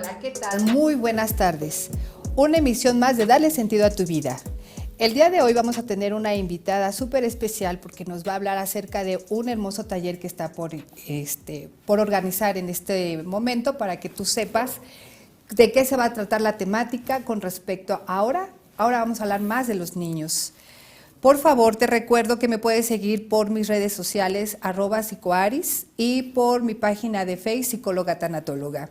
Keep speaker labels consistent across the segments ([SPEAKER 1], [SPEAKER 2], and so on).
[SPEAKER 1] Hola, ¿qué tal? Muy buenas tardes. Una emisión más de Darle Sentido a tu Vida. El día de hoy vamos a tener una invitada súper especial porque nos va a hablar acerca de un hermoso taller que está por organizar en este momento para que tú sepas de qué se va a tratar la temática con respecto a ahora. Ahora vamos a hablar más de los niños. Por favor, te recuerdo que me puedes seguir por mis redes sociales @psicoaris y por mi página de Facebook Psicóloga Tanatóloga.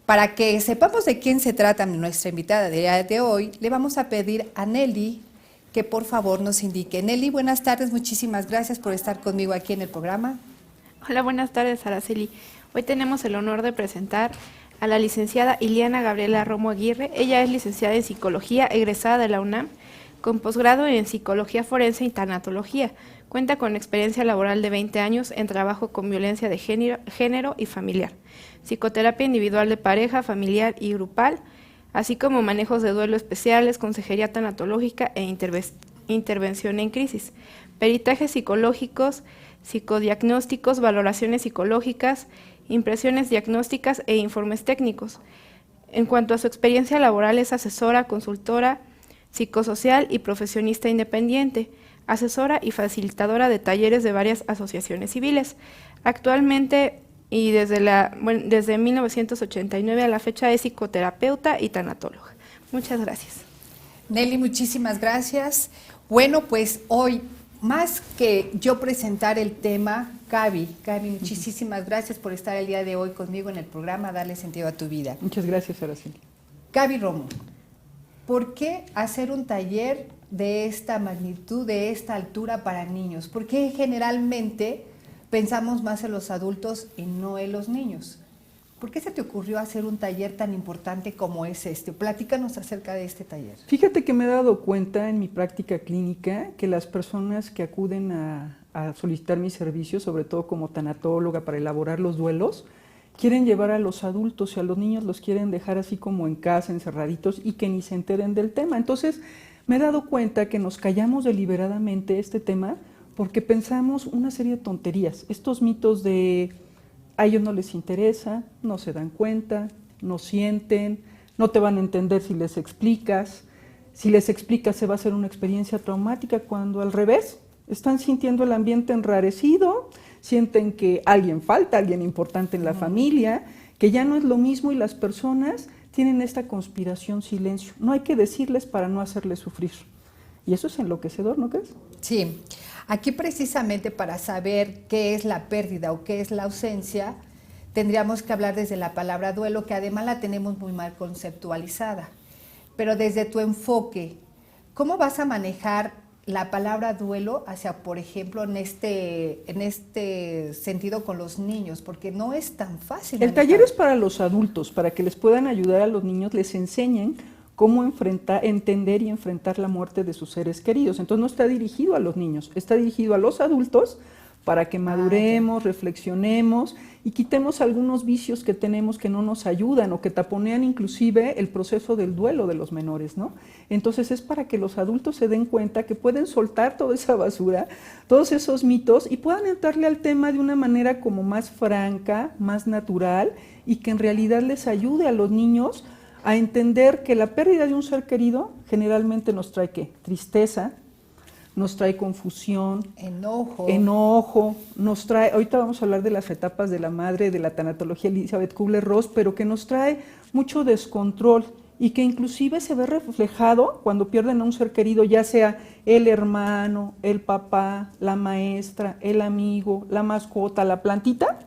[SPEAKER 1] Para que sepamos de quién se trata nuestra invitada de hoy, le vamos a pedir a Nelly que por favor nos indique. Nelly, buenas tardes, muchísimas gracias por estar conmigo aquí en el programa.
[SPEAKER 2] Hola, buenas tardes, Araceli. Hoy tenemos el honor de presentar a la licenciada Iliana Gabriela Romo Aguirre. Ella es licenciada en Psicología, egresada de la UNAM, con posgrado en Psicología Forense y Tanatología. Cuenta con experiencia laboral de 20 años en trabajo con violencia de género y familiar, psicoterapia individual de pareja, familiar y grupal, así como manejos de duelo especiales, consejería tanatológica e intervención en crisis, peritajes psicológicos, psicodiagnósticos, valoraciones psicológicas, impresiones diagnósticas e informes técnicos. En cuanto a su experiencia laboral, es asesora, consultora, psicosocial y profesionista independiente, asesora y facilitadora de talleres de varias asociaciones civiles. Actualmente y desde 1989 a la fecha es psicoterapeuta y tanatóloga. Muchas gracias.
[SPEAKER 1] Nelly, muchísimas gracias. Bueno, pues hoy, más que yo presentar el tema, Gaby, muchísimas gracias por estar el día de hoy conmigo en el programa Darle Sentido a tu Vida.
[SPEAKER 3] Muchas gracias, Araceli.
[SPEAKER 1] Gaby Romo, ¿por qué hacer un taller de esta magnitud, de esta altura para niños? ¿Por qué generalmente pensamos más en los adultos y no en los niños? ¿Por qué se te ocurrió hacer un taller tan importante como es este? Platícanos acerca de este taller.
[SPEAKER 3] Fíjate que me he dado cuenta en mi práctica clínica que las personas que acuden a solicitar mis servicios, sobre todo como tanatóloga para elaborar los duelos, quieren llevar a los adultos y a los niños los quieren dejar así como en casa, encerraditos y que ni se enteren del tema. Entonces me he dado cuenta que nos callamos deliberadamente este tema porque pensamos una serie de tonterías. Estos mitos de a ellos no les interesa, no se dan cuenta, no sienten, no te van a entender si les explicas se va a hacer una experiencia traumática, cuando al revés, están sintiendo el ambiente enrarecido, sienten que alguien falta, alguien importante en la familia, que ya no es lo mismo y las personas tienen esta conspiración silencio. No hay que decirles para no hacerles sufrir. Y eso es enloquecedor, ¿no crees?
[SPEAKER 1] Sí, aquí precisamente para saber qué es la pérdida o qué es la ausencia, tendríamos que hablar desde la palabra duelo, que además la tenemos muy mal conceptualizada. Pero desde tu enfoque, ¿cómo vas a manejar la palabra duelo hacia, por ejemplo, en este sentido con los niños? Porque no es tan fácil.
[SPEAKER 3] El taller es para los adultos, para que les puedan ayudar a los niños, les enseñen cómo entender y enfrentar la muerte de sus seres queridos. Entonces no está dirigido a los niños, está dirigido a los adultos para que maduremos, reflexionemos y quitemos algunos vicios que tenemos que no nos ayudan o que taponean inclusive el proceso del duelo de los menores, ¿no? Entonces es para que los adultos se den cuenta que pueden soltar toda esa basura, todos esos mitos y puedan entrarle al tema de una manera como más franca, más natural y que en realidad les ayude a los niños a entender que la pérdida de un ser querido generalmente nos trae ¿qué? Tristeza, nos trae confusión, enojo, nos trae, ahorita vamos a hablar de las etapas de la madre, de la tanatología Elizabeth Kubler-Ross, pero que nos trae mucho descontrol y que inclusive se ve reflejado cuando pierden a un ser querido, ya sea el hermano, el papá, la maestra, el amigo, la mascota, la plantita,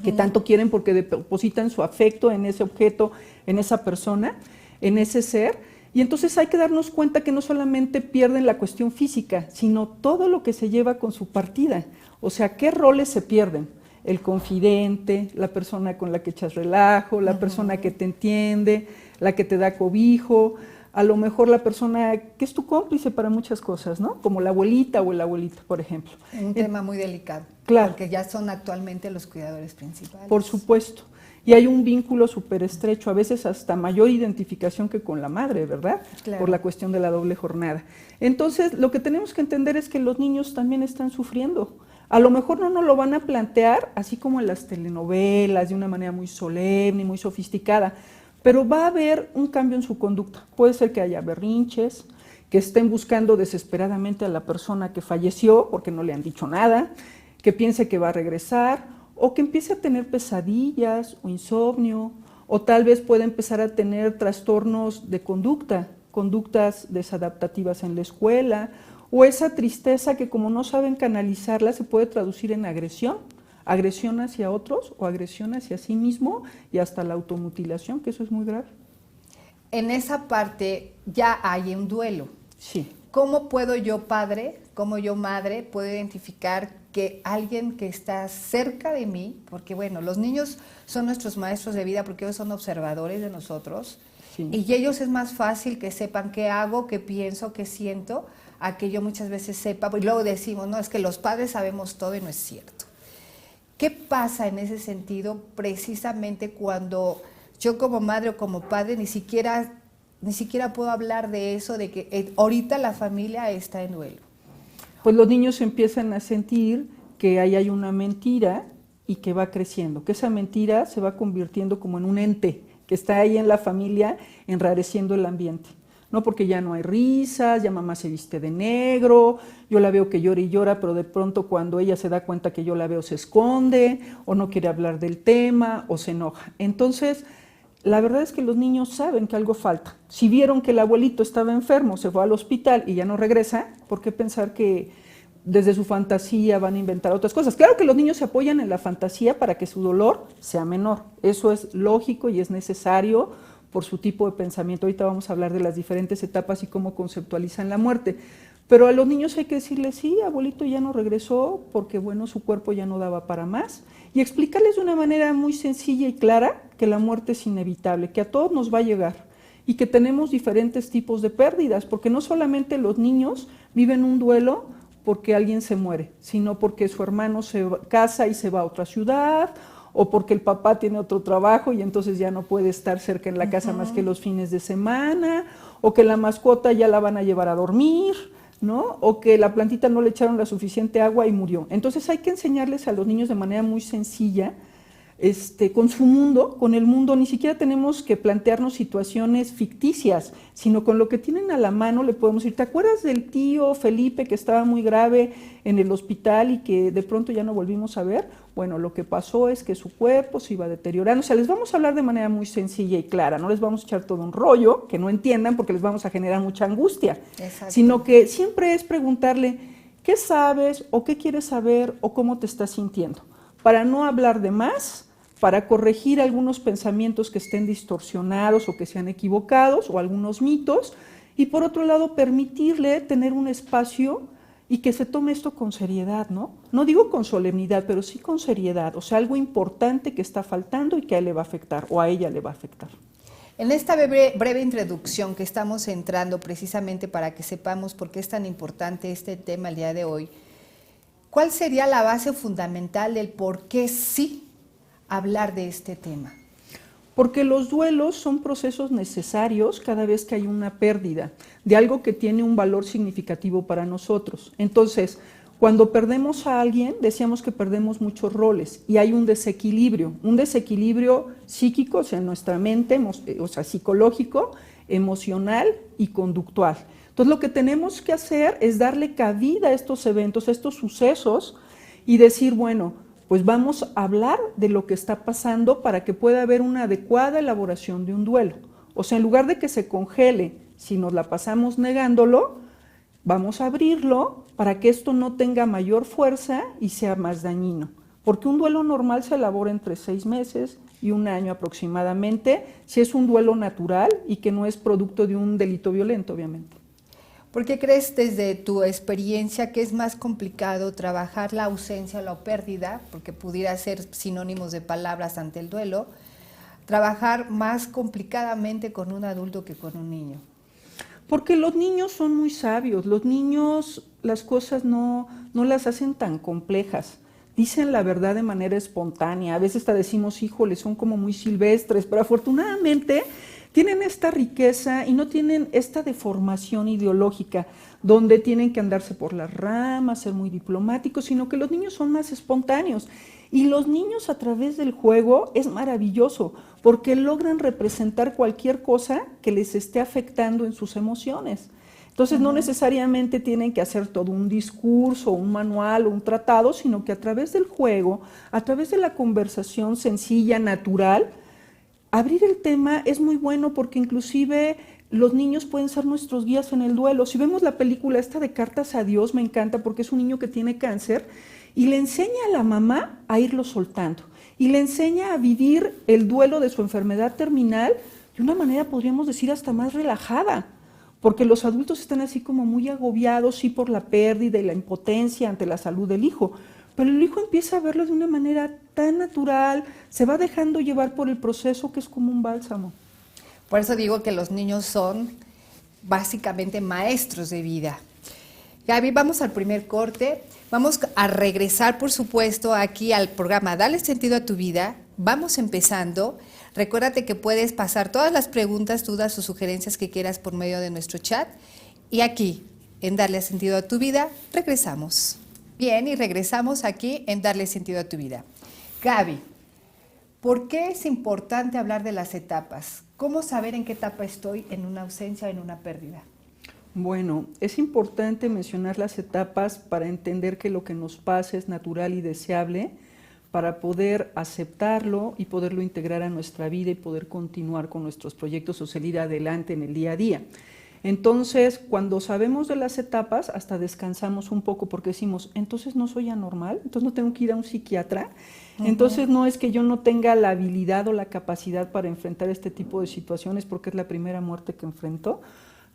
[SPEAKER 3] que tanto quieren porque depositan su afecto en ese objeto, en esa persona, en ese ser. Y entonces hay que darnos cuenta que no solamente pierden la cuestión física, sino todo lo que se lleva con su partida. O sea, ¿qué roles se pierden? El confidente, la persona con la que echas relajo, la persona que te entiende, la que te da cobijo, a lo mejor la persona que es tu cómplice para muchas cosas, ¿no? Como la abuelita o el abuelito, por ejemplo.
[SPEAKER 1] Un tema muy delicado.
[SPEAKER 3] Claro.
[SPEAKER 1] Porque ya son actualmente los cuidadores principales.
[SPEAKER 3] Por supuesto. Y hay un vínculo súper estrecho, a veces hasta mayor identificación que con la madre, ¿verdad?
[SPEAKER 1] Claro.
[SPEAKER 3] Por la cuestión de la doble jornada. Entonces, lo que tenemos que entender es que los niños también están sufriendo. A lo mejor no nos lo van a plantear así como en las telenovelas, de una manera muy solemne, muy sofisticada, pero va a haber un cambio en su conducta. Puede ser que haya berrinches, que estén buscando desesperadamente a la persona que falleció porque no le han dicho nada, que piense que va a regresar, o que empiece a tener pesadillas o insomnio, o tal vez pueda empezar a tener trastornos de conducta, conductas desadaptativas en la escuela, o esa tristeza que como no saben canalizarla se puede traducir en agresión, agresión hacia otros o agresión hacia sí mismo y hasta la automutilación, que eso es muy grave.
[SPEAKER 1] En esa parte ya hay un duelo.
[SPEAKER 3] Sí.
[SPEAKER 1] ¿Cómo puedo yo, padre, cómo yo, madre, puedo identificar que alguien que está cerca de mí, porque bueno, los niños son nuestros maestros de vida porque ellos son observadores de nosotros, sí, y ellos es más fácil que sepan qué hago, qué pienso, qué siento, a que yo muchas veces sepa, y luego decimos, no, es que los padres sabemos todo y no es cierto. ¿Qué pasa en ese sentido precisamente cuando yo como madre o como padre ni siquiera puedo hablar de eso, de que ahorita la familia está en duelo?
[SPEAKER 3] Pues los niños empiezan a sentir que ahí hay una mentira y que va creciendo, que esa mentira se va convirtiendo como en un ente que está ahí en la familia enrareciendo el ambiente. No, porque ya no hay risas, ya mamá se viste de negro, yo la veo que llora y llora, pero de pronto cuando ella se da cuenta que yo la veo se esconde, o no quiere hablar del tema, o se enoja. Entonces, la verdad es que los niños saben que algo falta. Si vieron que el abuelito estaba enfermo, se fue al hospital y ya no regresa, ¿por qué pensar que desde su fantasía van a inventar otras cosas? Claro que los niños se apoyan en la fantasía para que su dolor sea menor. Eso es lógico y es necesario por su tipo de pensamiento. Ahorita vamos a hablar de las diferentes etapas y cómo conceptualizan la muerte. Pero a los niños hay que decirles, sí, abuelito ya no regresó porque, bueno, su cuerpo ya no daba para más. Y explicarles de una manera muy sencilla y clara que la muerte es inevitable, que a todos nos va a llegar y que tenemos diferentes tipos de pérdidas, porque no solamente los niños viven un duelo porque alguien se muere, sino porque su hermano se casa y se va a otra ciudad, o porque el papá tiene otro trabajo y entonces ya no puede estar cerca en la casa más que los fines de semana, o que la mascota ya la van a llevar a dormir, ¿no? O que la plantita no le echaron la suficiente agua y murió. Entonces hay que enseñarles a los niños de manera muy sencilla, con su mundo, con el mundo. Ni siquiera tenemos que plantearnos situaciones ficticias, sino con lo que tienen a la mano le podemos decir, ¿te acuerdas del tío Felipe que estaba muy grave en el hospital y que de pronto ya no volvimos a ver? Bueno, lo que pasó es que su cuerpo se iba deteriorando. O sea, les vamos a hablar de manera muy sencilla y clara, no les vamos a echar todo un rollo que no entiendan porque les vamos a generar mucha angustia. Exacto. Sino que siempre es preguntarle, ¿qué sabes o qué quieres saber o cómo te estás sintiendo? Para no hablar de más, para corregir algunos pensamientos que estén distorsionados o que sean equivocados o algunos mitos, y por otro lado permitirle tener un espacio y que se tome esto con seriedad, ¿no? No digo con solemnidad, pero sí con seriedad, o sea, algo importante que está faltando y que a él le va a afectar o a ella le va a afectar.
[SPEAKER 1] En esta breve introducción que estamos entrando precisamente para que sepamos por qué es tan importante este tema el día de hoy, ¿cuál sería la base fundamental del por qué sí hablar de este tema?
[SPEAKER 3] Porque los duelos son procesos necesarios cada vez que hay una pérdida de algo que tiene un valor significativo para nosotros. Entonces, cuando perdemos a alguien, decíamos que perdemos muchos roles y hay un desequilibrio psíquico, o sea, en nuestra mente, o sea, psicológico, emocional y conductual. Entonces, lo que tenemos que hacer es darle cabida a estos eventos, a estos sucesos y decir, bueno, pues vamos a hablar de lo que está pasando para que pueda haber una adecuada elaboración de un duelo. O sea, en lugar de que se congele, si nos la pasamos negándolo, vamos a abrirlo para que esto no tenga mayor fuerza y sea más dañino. Porque un duelo normal se elabora entre 6 meses y 1 año aproximadamente, si es un duelo natural y que no es producto de un delito violento, obviamente.
[SPEAKER 1] ¿Por qué crees desde tu experiencia que es más complicado trabajar la ausencia o la pérdida, porque pudiera ser sinónimos de palabras ante el duelo, trabajar más complicadamente con un adulto que con un niño?
[SPEAKER 3] Porque los niños son muy sabios, los niños las cosas no las hacen tan complejas, dicen la verdad de manera espontánea, a veces hasta decimos, híjole, son como muy silvestres, pero afortunadamente tienen esta riqueza y no tienen esta deformación ideológica donde tienen que andarse por las ramas, ser muy diplomáticos, sino que los niños son más espontáneos. Y los niños a través del juego es maravilloso porque logran representar cualquier cosa que les esté afectando en sus emociones. Entonces no necesariamente tienen que hacer todo un discurso, un manual o un tratado, sino que a través del juego, a través de la conversación sencilla, natural, abrir el tema es muy bueno porque inclusive los niños pueden ser nuestros guías en el duelo. Si vemos la película esta de Cartas a Dios, me encanta porque es un niño que tiene cáncer y le enseña a la mamá a irlo soltando y le enseña a vivir el duelo de su enfermedad terminal de una manera, podríamos decir, hasta más relajada, porque los adultos están así como muy agobiados, sí, por la pérdida y la impotencia ante la salud del hijo, pero el hijo empieza a verlo de una manera tan natural, se va dejando llevar por el proceso que es como un bálsamo.
[SPEAKER 1] Por eso digo que los niños son básicamente maestros de vida. Gaby, vamos al primer corte. Vamos a regresar, por supuesto, aquí al programa Dale Sentido a tu Vida. Vamos empezando. Recuérdate que puedes pasar todas las preguntas, dudas o sugerencias que quieras por medio de nuestro chat. Y aquí, en Darle Sentido a tu Vida, regresamos. Bien, y regresamos aquí en Darle Sentido a tu Vida. Gaby, ¿por qué es importante hablar de las etapas? ¿Cómo saber en qué etapa estoy en una ausencia o en una pérdida?
[SPEAKER 3] Bueno, es importante mencionar las etapas para entender que lo que nos pasa es natural y deseable, para poder aceptarlo y poderlo integrar a nuestra vida y poder continuar con nuestros proyectos o salir adelante en el día a día. Entonces, cuando sabemos de las etapas, hasta descansamos un poco porque decimos, entonces no soy anormal, entonces no tengo que ir a un psiquiatra, entonces no es que yo no tenga la habilidad o la capacidad para enfrentar este tipo de situaciones porque es la primera muerte que enfrento.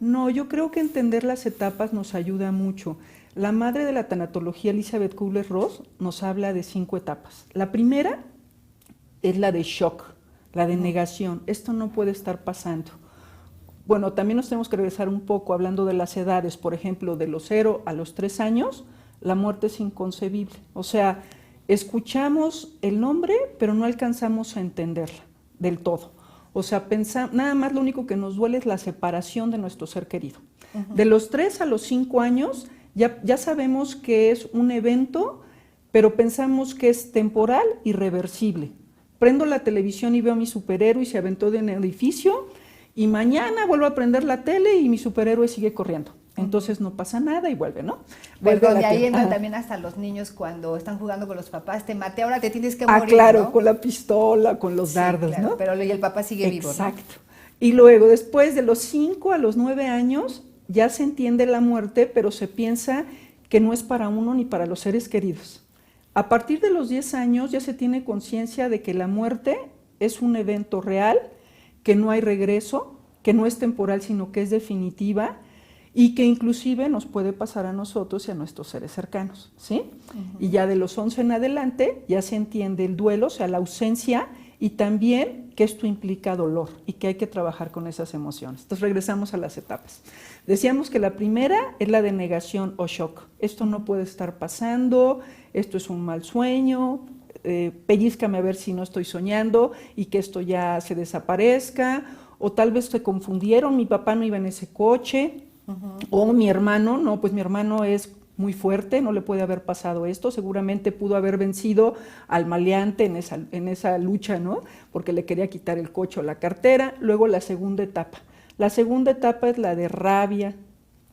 [SPEAKER 3] No, yo creo que entender las etapas nos ayuda mucho. La madre de la tanatología, Elizabeth Kubler-Ross, nos habla de 5 etapas. La primera es la de shock, la de negación. Esto no puede estar pasando. Bueno, también nos tenemos que regresar un poco hablando de las edades. Por ejemplo, de los 0 a los 3 años, la muerte es inconcebible. O sea, escuchamos el nombre, pero no alcanzamos a entenderla del todo. O sea, nada más lo único que nos duele es la separación de nuestro ser querido. De los 3 a los 5 años ya sabemos que es un evento, pero pensamos que es temporal y reversible. Prendo la televisión y veo a mi superhéroe y se aventó de un edificio y mañana vuelvo a prender la tele y mi superhéroe sigue corriendo. Entonces no pasa nada y vuelve, ¿no?
[SPEAKER 1] Bueno, de ahí entran también hasta los niños cuando están jugando con los papás, te maté, ahora te tienes que morir,
[SPEAKER 3] claro,
[SPEAKER 1] ¿no?
[SPEAKER 3] Con la pistola, con los dardos,
[SPEAKER 1] claro,
[SPEAKER 3] ¿no?
[SPEAKER 1] Pero y el papá sigue vivo, ¿no?
[SPEAKER 3] Exacto. Y luego, después de los 5 a los 9 años, ya se entiende la muerte, pero se piensa que no es para uno ni para los seres queridos. A partir de los 10 años ya se tiene conciencia de que la muerte es un evento real, que no hay regreso, que no es temporal, sino que es definitiva, y que inclusive nos puede pasar a nosotros y a nuestros seres cercanos, ¿sí? Y ya de los 11 en adelante ya se entiende el duelo, o sea, la ausencia, y también que esto implica dolor y que hay que trabajar con esas emociones. Entonces regresamos a las etapas. Decíamos que la primera es la de negación o shock. Esto no puede estar pasando, esto es un mal sueño, pellízcame a ver si no estoy soñando y que esto ya se desaparezca, o tal vez se confundieron, mi papá no iba en ese coche, o mi hermano, no, pues mi hermano es muy fuerte, no le puede haber pasado esto, seguramente pudo haber vencido al maleante en esa lucha, ¿no? Porque le quería quitar el coche o la cartera. Luego la segunda etapa. La segunda etapa es la de rabia,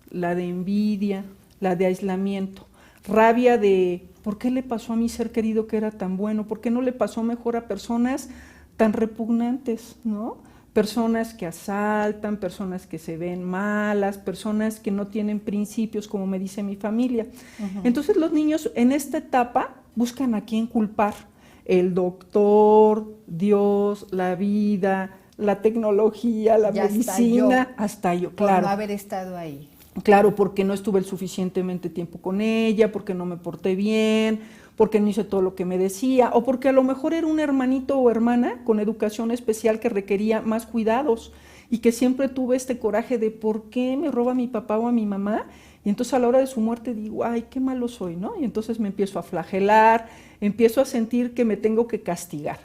[SPEAKER 3] la de envidia, la de aislamiento. Rabia de, ¿por qué le pasó a mi ser querido que era tan bueno? ¿Por qué no le pasó mejor a personas tan repugnantes, ¿no? Personas que asaltan, personas que se ven malas, personas que no tienen principios, como me dice mi familia. Entonces los niños en esta etapa buscan a quién culpar. El doctor, Dios, la vida, la tecnología, la medicina, hasta yo, claro.
[SPEAKER 1] Por no haber estado ahí.
[SPEAKER 3] Claro, porque no estuve el suficientemente tiempo con ella, porque no me porté bien, porque no hice todo lo que me decía, o porque a lo mejor era un hermanito o hermana con educación especial que requería más cuidados y que siempre tuve este coraje de ¿por qué me roba mi papá o a mi mamá? Y entonces a la hora de su muerte digo, ay, qué malo soy, ¿no? Y entonces me empiezo a flagelar, empiezo a sentir que me tengo que castigar.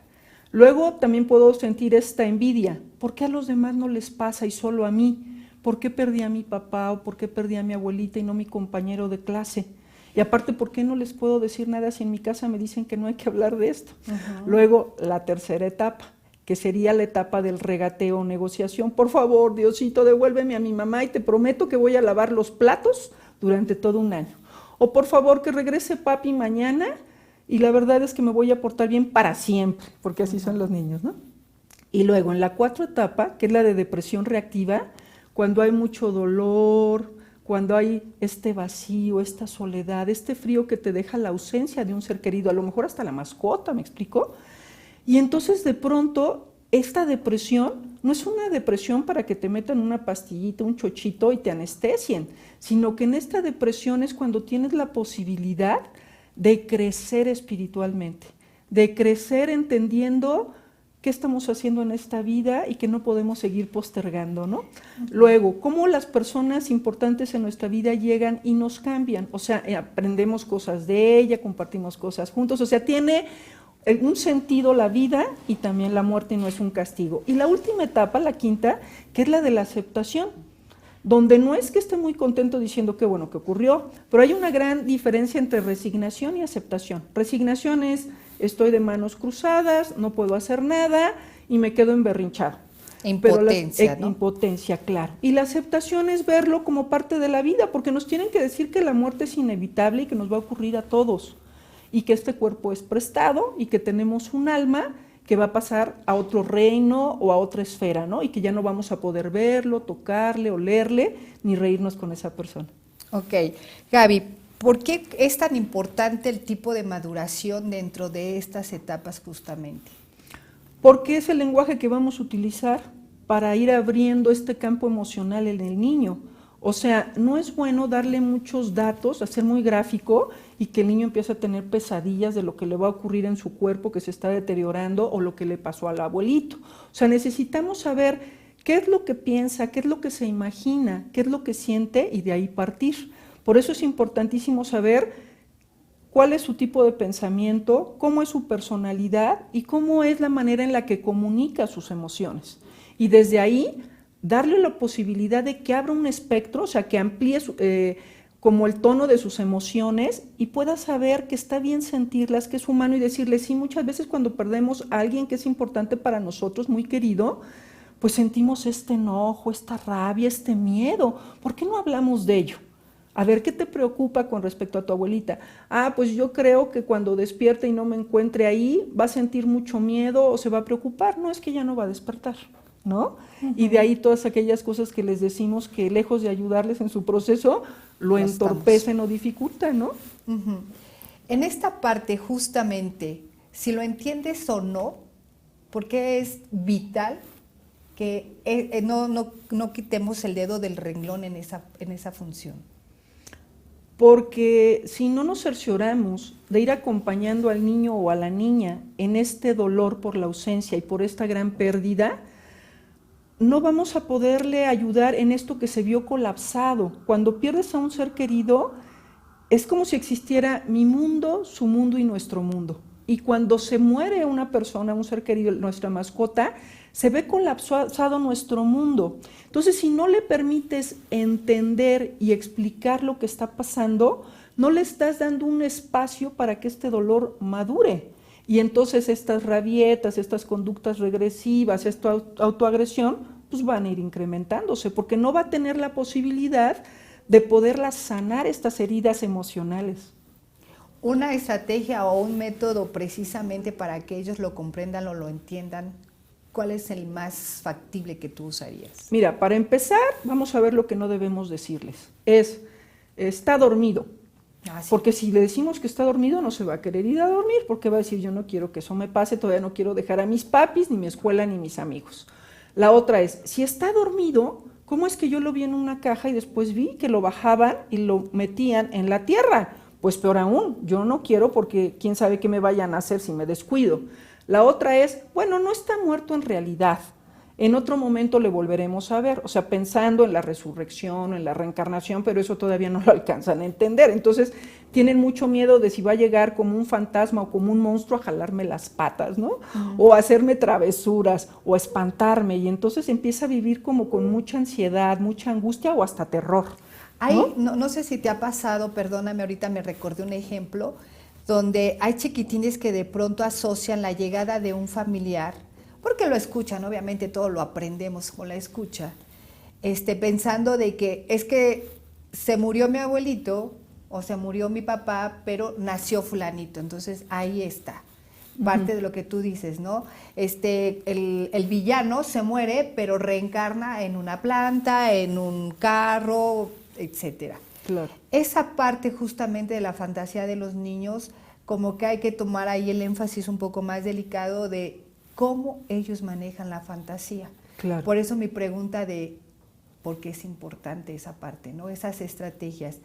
[SPEAKER 3] Luego también puedo sentir esta envidia. ¿Por qué a los demás no les pasa y solo a mí? ¿Por qué perdí a mi papá o por qué perdí a mi abuelita y no mi compañero de clase? Y aparte, ¿por qué no les puedo decir nada si en mi casa me dicen que no hay que hablar de esto? Luego, la tercera etapa, que sería la etapa del regateo o negociación. Por favor, Diosito, devuélveme a mi mamá y te prometo que voy a lavar los platos durante todo un año. O por favor, que regrese papi mañana y la verdad es que me voy a portar bien para siempre, porque así son los niños, ¿no? Y luego, en la cuarta etapa, que es la de depresión reactiva, cuando hay mucho dolor, cuando hay este vacío, esta soledad, este frío que te deja la ausencia de un ser querido, a lo mejor hasta la mascota, ¿me explico? Y entonces de pronto esta depresión no es una depresión para que te metan una pastillita, un chochito y te anestesien, sino que en esta depresión es cuando tienes la posibilidad de crecer espiritualmente, de crecer entendiendo qué estamos haciendo en esta vida y que no podemos seguir postergando, ¿no? Luego, cómo las personas importantes en nuestra vida llegan y nos cambian, o sea, aprendemos cosas de ella, compartimos cosas juntos, o sea, tiene un sentido la vida y también la muerte no es un castigo. Y la última etapa, la quinta, que es la de la aceptación, donde no es que esté muy contento diciendo qué bueno que ocurrió, pero hay una gran diferencia entre resignación y aceptación. Resignación es, estoy de manos cruzadas, no puedo hacer nada y me quedo emberrinchado.
[SPEAKER 1] Impotencia, ¿no?
[SPEAKER 3] Impotencia, claro. Y la aceptación es verlo como parte de la vida, porque nos tienen que decir que la muerte es inevitable y que nos va a ocurrir a todos, y que este cuerpo es prestado y que tenemos un alma que va a pasar a otro reino o a otra esfera, ¿no? Y que ya no vamos a poder verlo, tocarle, olerle, ni reírnos con esa persona.
[SPEAKER 1] Ok. Gaby, ¿por qué es tan importante el tipo de maduración dentro de estas etapas justamente?
[SPEAKER 3] Porque es el lenguaje que vamos a utilizar para ir abriendo este campo emocional en el niño. O sea, no es bueno darle muchos datos, hacer muy gráfico y que el niño empiece a tener pesadillas de lo que le va a ocurrir en su cuerpo que se está deteriorando o lo que le pasó al abuelito. O sea, necesitamos saber qué es lo que piensa, qué es lo que se imagina, qué es lo que siente y de ahí partir. Por eso es importantísimo saber cuál es su tipo de pensamiento, cómo es su personalidad y cómo es la manera en la que comunica sus emociones. Y desde ahí darle la posibilidad de que abra un espectro, o sea, que amplíe como el tono de sus emociones y pueda saber que está bien sentirlas, que es humano y decirle, sí, muchas veces cuando perdemos a alguien que es importante para nosotros, muy querido, pues sentimos este enojo, esta rabia, este miedo. ¿Por qué no hablamos de ello? A ver, ¿qué te preocupa con respecto a tu abuelita? Ah, pues yo creo que cuando despierte y no me encuentre ahí, va a sentir mucho miedo o se va a preocupar. No, es que ya no va a despertar, ¿no? Y de ahí todas aquellas cosas que les decimos que lejos de ayudarles en su proceso, lo entorpecen o dificultan, ¿no?
[SPEAKER 1] En esta parte justamente, si lo entiendes o no, porque es vital que no quitemos el dedo del renglón en esa función.
[SPEAKER 3] Porque si no nos cercioramos de ir acompañando al niño o a la niña en este dolor por la ausencia y por esta gran pérdida, no vamos a poderle ayudar en esto que se vio colapsado. Cuando pierdes a un ser querido, es como si existiera mi mundo, su mundo y nuestro mundo. Y cuando se muere una persona, un ser querido, nuestra mascota, se ve colapsado nuestro mundo. Entonces, si no le permites entender y explicar lo que está pasando, no le estás dando un espacio para que este dolor madure. Y entonces estas rabietas, estas conductas regresivas, esta autoagresión, pues van a ir incrementándose, porque no va a tener la posibilidad de poderlas sanar estas heridas emocionales.
[SPEAKER 1] Una estrategia o un método precisamente para que ellos lo comprendan o lo entiendan, ¿cuál es el más factible que tú usarías?
[SPEAKER 3] Mira, para empezar, vamos a ver lo que no debemos decirles. Está dormido.
[SPEAKER 1] Sí.
[SPEAKER 3] Porque si le decimos que está dormido, no se va a querer ir a dormir, porque va a decir, yo no quiero que eso me pase, todavía no quiero dejar a mis papis, ni mi escuela, ni mis amigos. La otra es, si está dormido, ¿cómo es que yo lo vi en una caja y después vi que lo bajaban y lo metían en la tierra? Pues peor aún, yo no quiero porque quién sabe qué me vayan a hacer si me descuido. La otra es, bueno, no está muerto en realidad, En otro momento le volveremos a ver, o sea, pensando en la resurrección, en la reencarnación, pero eso todavía no lo alcanzan a entender. Entonces, tienen mucho miedo de si va a llegar como un fantasma o como un monstruo a jalarme las patas, ¿no? O a hacerme travesuras, o a espantarme, y entonces empieza a vivir como con mucha ansiedad, mucha angustia o hasta terror.
[SPEAKER 1] No sé si te ha pasado, perdóname, ahorita me recordé un ejemplo, donde hay chiquitines que de pronto asocian la llegada de un familiar, porque lo escuchan, obviamente todo lo aprendemos con la escucha, pensando de que es que se murió mi abuelito o se murió mi papá, pero nació fulanito, entonces ahí está. Parte de lo que tú dices, ¿no? El villano se muere, pero reencarna en una planta, en un carro, etcétera.
[SPEAKER 3] Claro.
[SPEAKER 1] Esa parte justamente de la fantasía de los niños, como que hay que tomar ahí el énfasis un poco más delicado de cómo ellos manejan la fantasía.
[SPEAKER 3] Claro.
[SPEAKER 1] Por eso mi pregunta de por qué es importante esa parte, ¿no? Esas estrategias.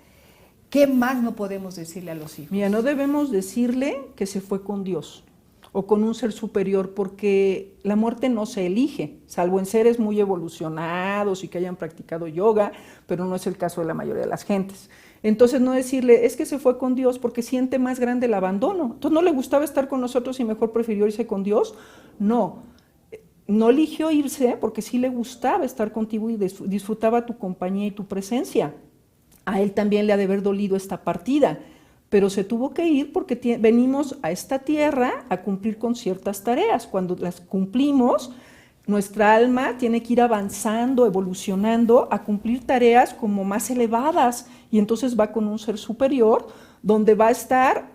[SPEAKER 1] ¿Qué más no podemos decirle a los hijos?
[SPEAKER 3] Mira, no debemos decirle que se fue con Dios o con un ser superior, porque la muerte no se elige, salvo en seres muy evolucionados y que hayan practicado yoga, pero no es el caso de la mayoría de las gentes. Entonces no decirle, es que se fue con Dios porque siente más grande el abandono. Entonces no le gustaba estar con nosotros y mejor prefirió irse con Dios. No eligió irse porque sí le gustaba estar contigo y disfrutaba tu compañía y tu presencia. A él también le ha de haber dolido esta partida, pero se tuvo que ir porque venimos a esta tierra a cumplir con ciertas tareas. Cuando las cumplimos, nuestra alma tiene que ir avanzando, evolucionando, a cumplir tareas como más elevadas, y entonces va con un ser superior, donde va a estar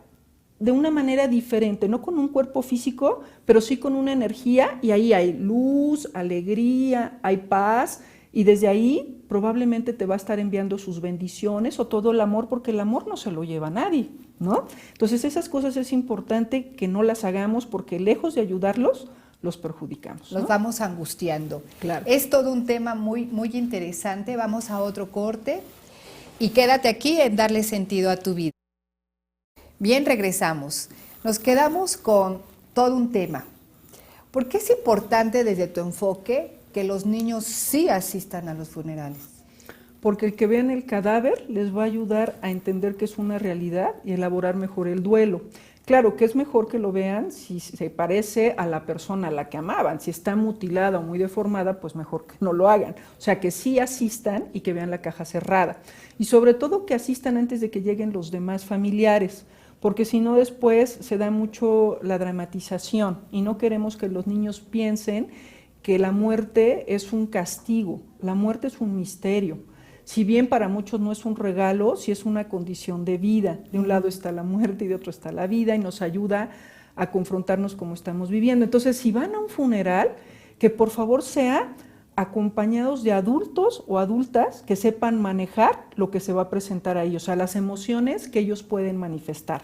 [SPEAKER 3] de una manera diferente, no con un cuerpo físico, pero sí con una energía, y ahí hay luz, alegría, hay paz, y desde ahí probablemente te va a estar enviando sus bendiciones o todo el amor, porque el amor no se lo lleva a nadie, ¿no? Entonces esas cosas es importante que no las hagamos, porque lejos de ayudarlos, los perjudicamos, ¿no?
[SPEAKER 1] Los vamos angustiando.
[SPEAKER 3] Claro.
[SPEAKER 1] Es todo un tema muy, muy interesante. Vamos a otro corte y quédate aquí en Darle Sentido a tu Vida. Bien, regresamos. Nos quedamos con todo un tema. ¿Por qué es importante desde tu enfoque que los niños sí asistan a los funerales?
[SPEAKER 3] Porque el que vean el cadáver les va a ayudar a entender que es una realidad y elaborar mejor el duelo. Claro que es mejor que lo vean si se parece a la persona a la que amaban. Si está mutilada o muy deformada, pues mejor que no lo hagan. O sea, que sí asistan y que vean la caja cerrada. Y sobre todo que asistan antes de que lleguen los demás familiares, porque si no después se da mucho la dramatización y no queremos que los niños piensen que la muerte es un castigo. La muerte es un misterio. Si bien para muchos no es un regalo, sí es una condición de vida. De un lado está la muerte y de otro está la vida, y nos ayuda a confrontarnos cómo estamos viviendo. Entonces, si van a un funeral, que por favor sea acompañados de adultos o adultas que sepan manejar lo que se va a presentar ahí, o sea, las emociones que ellos pueden manifestar.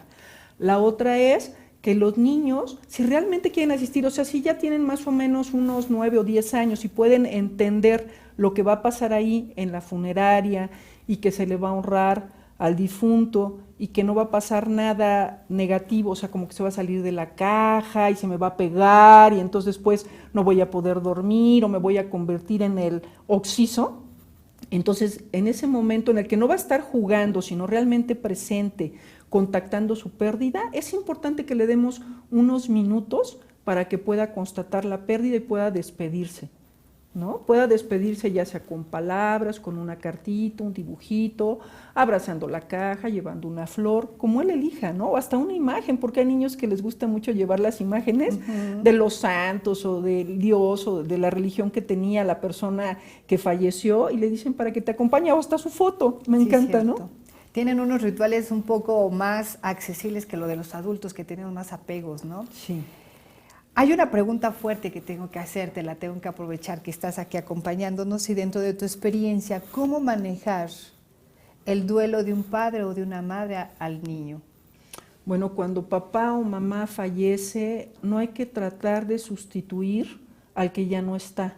[SPEAKER 3] La otra es que los niños, si realmente quieren asistir, o sea, si ya tienen más o menos unos 9 o 10 años y pueden entender lo que va a pasar ahí en la funeraria y que se le va a honrar al difunto y que no va a pasar nada negativo, o sea, como que se va a salir de la caja y se me va a pegar y entonces después no voy a poder dormir o me voy a convertir en el occiso. Entonces, en ese momento en el que no va a estar jugando, sino realmente presente, contactando su pérdida, es importante que le demos unos minutos para que pueda constatar la pérdida y pueda despedirse, ¿no? Pueda despedirse ya sea con palabras, con una cartita, un dibujito, abrazando la caja, llevando una flor, como él elija, ¿no? O hasta una imagen, porque hay niños que les gusta mucho llevar las imágenes de los santos o del Dios o de la religión que tenía la persona que falleció y le dicen para que te acompañe o hasta su foto. Me encanta,
[SPEAKER 1] cierto,
[SPEAKER 3] ¿no?
[SPEAKER 1] Tienen unos rituales un poco más accesibles que lo de los adultos, que tenemos más apegos, ¿no?
[SPEAKER 3] Sí.
[SPEAKER 1] Hay una pregunta fuerte que tengo que hacerte, la tengo que aprovechar que estás aquí acompañándonos, y dentro de tu experiencia, ¿cómo manejar el duelo de un padre o de una madre al niño?
[SPEAKER 3] Bueno, cuando papá o mamá fallece, no hay que tratar de sustituir al que ya no está.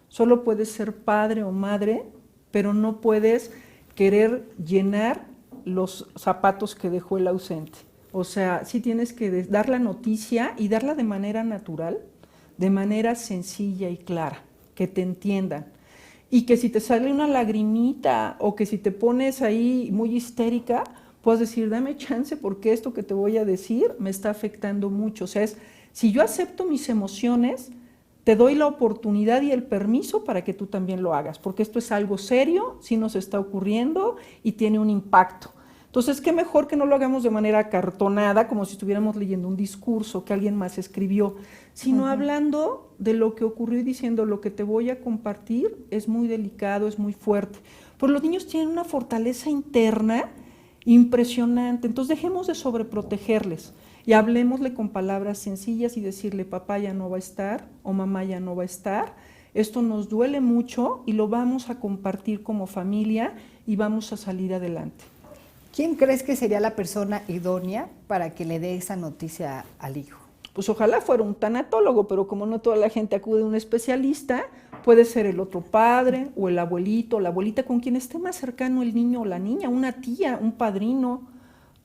[SPEAKER 3] Solo puedes ser padre o madre, pero no puedes querer llenar los zapatos que dejó el ausente. O sea, sí tienes que dar la noticia y darla de manera natural, de manera sencilla y clara, que te entiendan. Y que si te sale una lagrimita o que si te pones ahí muy histérica, puedes decir, dame chance porque esto que te voy a decir me está afectando mucho. O sea, si yo acepto mis emociones, te doy la oportunidad y el permiso para que tú también lo hagas, porque esto es algo serio, sí nos está ocurriendo y tiene un impacto. Entonces, qué mejor que no lo hagamos de manera acartonada, como si estuviéramos leyendo un discurso que alguien más escribió, sino hablando de lo que ocurrió y diciendo, lo que te voy a compartir es muy delicado, es muy fuerte. Pues los niños tienen una fortaleza interna impresionante, entonces dejemos de sobreprotegerles y hablemosle con palabras sencillas y decirle, papá ya no va a estar o mamá ya no va a estar, esto nos duele mucho y lo vamos a compartir como familia y vamos a salir adelante.
[SPEAKER 1] ¿Quién crees que sería la persona idónea para que le dé esa noticia al hijo?
[SPEAKER 3] Pues ojalá fuera un tanatólogo, pero como no toda la gente acude a un especialista, puede ser el otro padre o el abuelito o la abuelita con quien esté más cercano el niño o la niña, una tía, un padrino,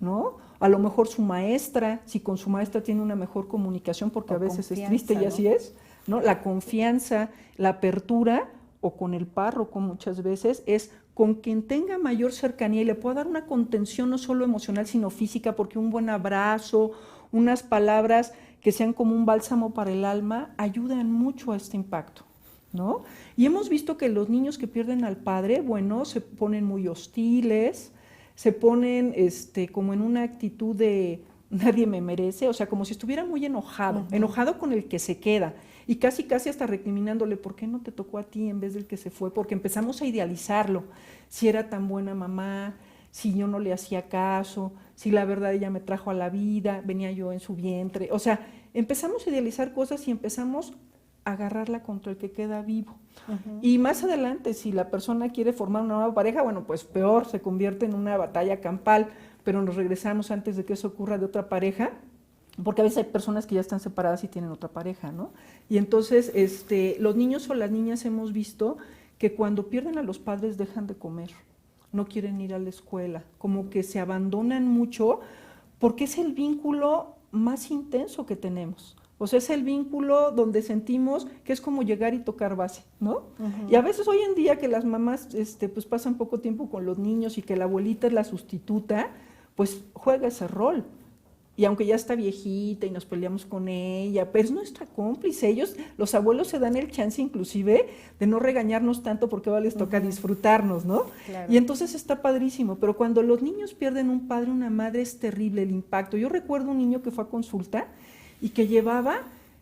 [SPEAKER 3] ¿no? A lo mejor su maestra, si con su maestra tiene una mejor comunicación, porque a veces es triste y así es, ¿no? La confianza, la apertura, o con el párroco muchas veces, es con quien tenga mayor cercanía y le pueda dar una contención no solo emocional, sino física, porque un buen abrazo, unas palabras que sean como un bálsamo para el alma, ayudan mucho a este impacto, ¿no? Y hemos visto que los niños que pierden al padre, bueno, se ponen muy hostiles, se ponen como en una actitud de nadie me merece, o sea, como si estuviera muy enojado, enojado con el que se queda, y casi hasta recriminándole, ¿por qué no te tocó a ti en vez del que se fue? Porque empezamos a idealizarlo, si era tan buena mamá, si yo no le hacía caso, si la verdad ella me trajo a la vida, venía yo en su vientre, o sea, empezamos a idealizar cosas y empezamos a agarrarla contra el que queda vivo. Y más adelante, si la persona quiere formar una nueva pareja, bueno, pues peor, se convierte en una batalla campal, pero nos regresamos antes de que eso ocurra de otra pareja, porque a veces hay personas que ya están separadas y tienen otra pareja, ¿no? Y entonces los niños o las niñas hemos visto que cuando pierden a los padres dejan de comer, no quieren ir a la escuela, como que se abandonan mucho, porque es el vínculo más intenso que tenemos. O sea, es el vínculo donde sentimos que es como llegar y tocar base, ¿no? Y a veces hoy en día que las mamás pues pasan poco tiempo con los niños y que la abuelita es la sustituta, pues juega ese rol. Y aunque ya está viejita y nos peleamos con ella, pero es nuestra cómplice. Ellos, los abuelos, se dan el chance inclusive de no regañarnos tanto porque ahora les toca disfrutarnos, ¿no? Claro. Y entonces está padrísimo, pero cuando los niños pierden un padre o una madre es terrible el impacto. Yo recuerdo un niño que fue a consulta y que llevaba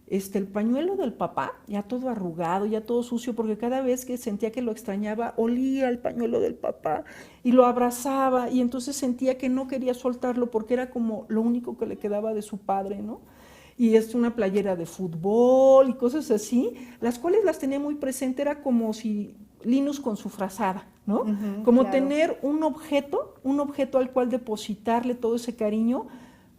[SPEAKER 3] el pañuelo del papá, ya todo arrugado, ya todo sucio, porque cada vez que sentía que lo extrañaba, olía el pañuelo del papá y lo abrazaba, y entonces sentía que no quería soltarlo porque era como lo único que le quedaba de su padre, ¿no? Y es una playera de fútbol y cosas así, las cuales las tenía muy presente, era como si Linus con su frazada, ¿no? Como claro. Tener un objeto al cual depositarle todo ese cariño,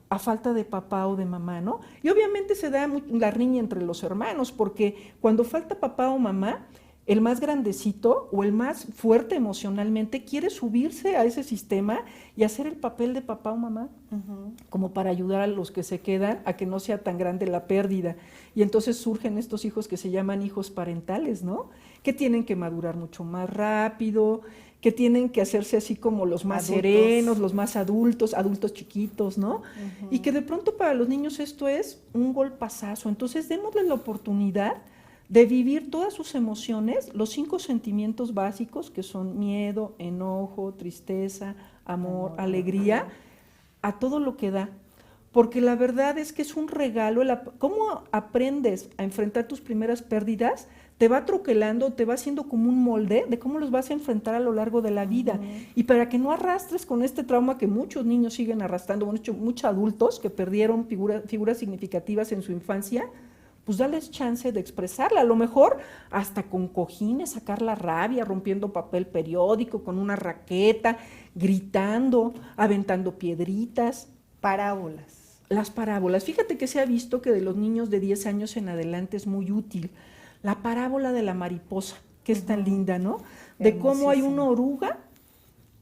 [SPEAKER 3] a falta de papá o de mamá, ¿no? Y obviamente se da la riña entre los hermanos, porque cuando falta papá o mamá, el más grandecito o el más fuerte emocionalmente quiere subirse a ese sistema y hacer el papel de papá o mamá, como para ayudar a los que se quedan a que no sea tan grande la pérdida. Y entonces surgen estos hijos que se llaman hijos parentales, ¿no? Que tienen que madurar mucho más rápido, que tienen que hacerse así como los más serenos, los más adultos chiquitos, ¿no? Y que de pronto para los niños esto es un golpazazo. Entonces démosle la oportunidad de vivir todas sus emociones, los 5 sentimientos básicos que son miedo, enojo, tristeza, amor, alegría, a todo lo que da. Porque la verdad es que es un regalo. ¿Cómo aprendes a enfrentar tus primeras pérdidas? Te va troquelando, te va haciendo como un molde de cómo los vas a enfrentar a lo largo de la vida. Y para que no arrastres con este trauma que muchos niños siguen arrastrando, muchos adultos que perdieron figuras significativas en su infancia, pues dales chance de expresarla. A lo mejor hasta con cojines, sacar la rabia, rompiendo papel periódico, con una raqueta, gritando, aventando piedritas.
[SPEAKER 1] Parábolas.
[SPEAKER 3] Las parábolas. Fíjate que se ha visto que de los niños de 10 años en adelante es muy útil. La parábola de la mariposa, que es tan linda, ¿no? De cómo hay una oruga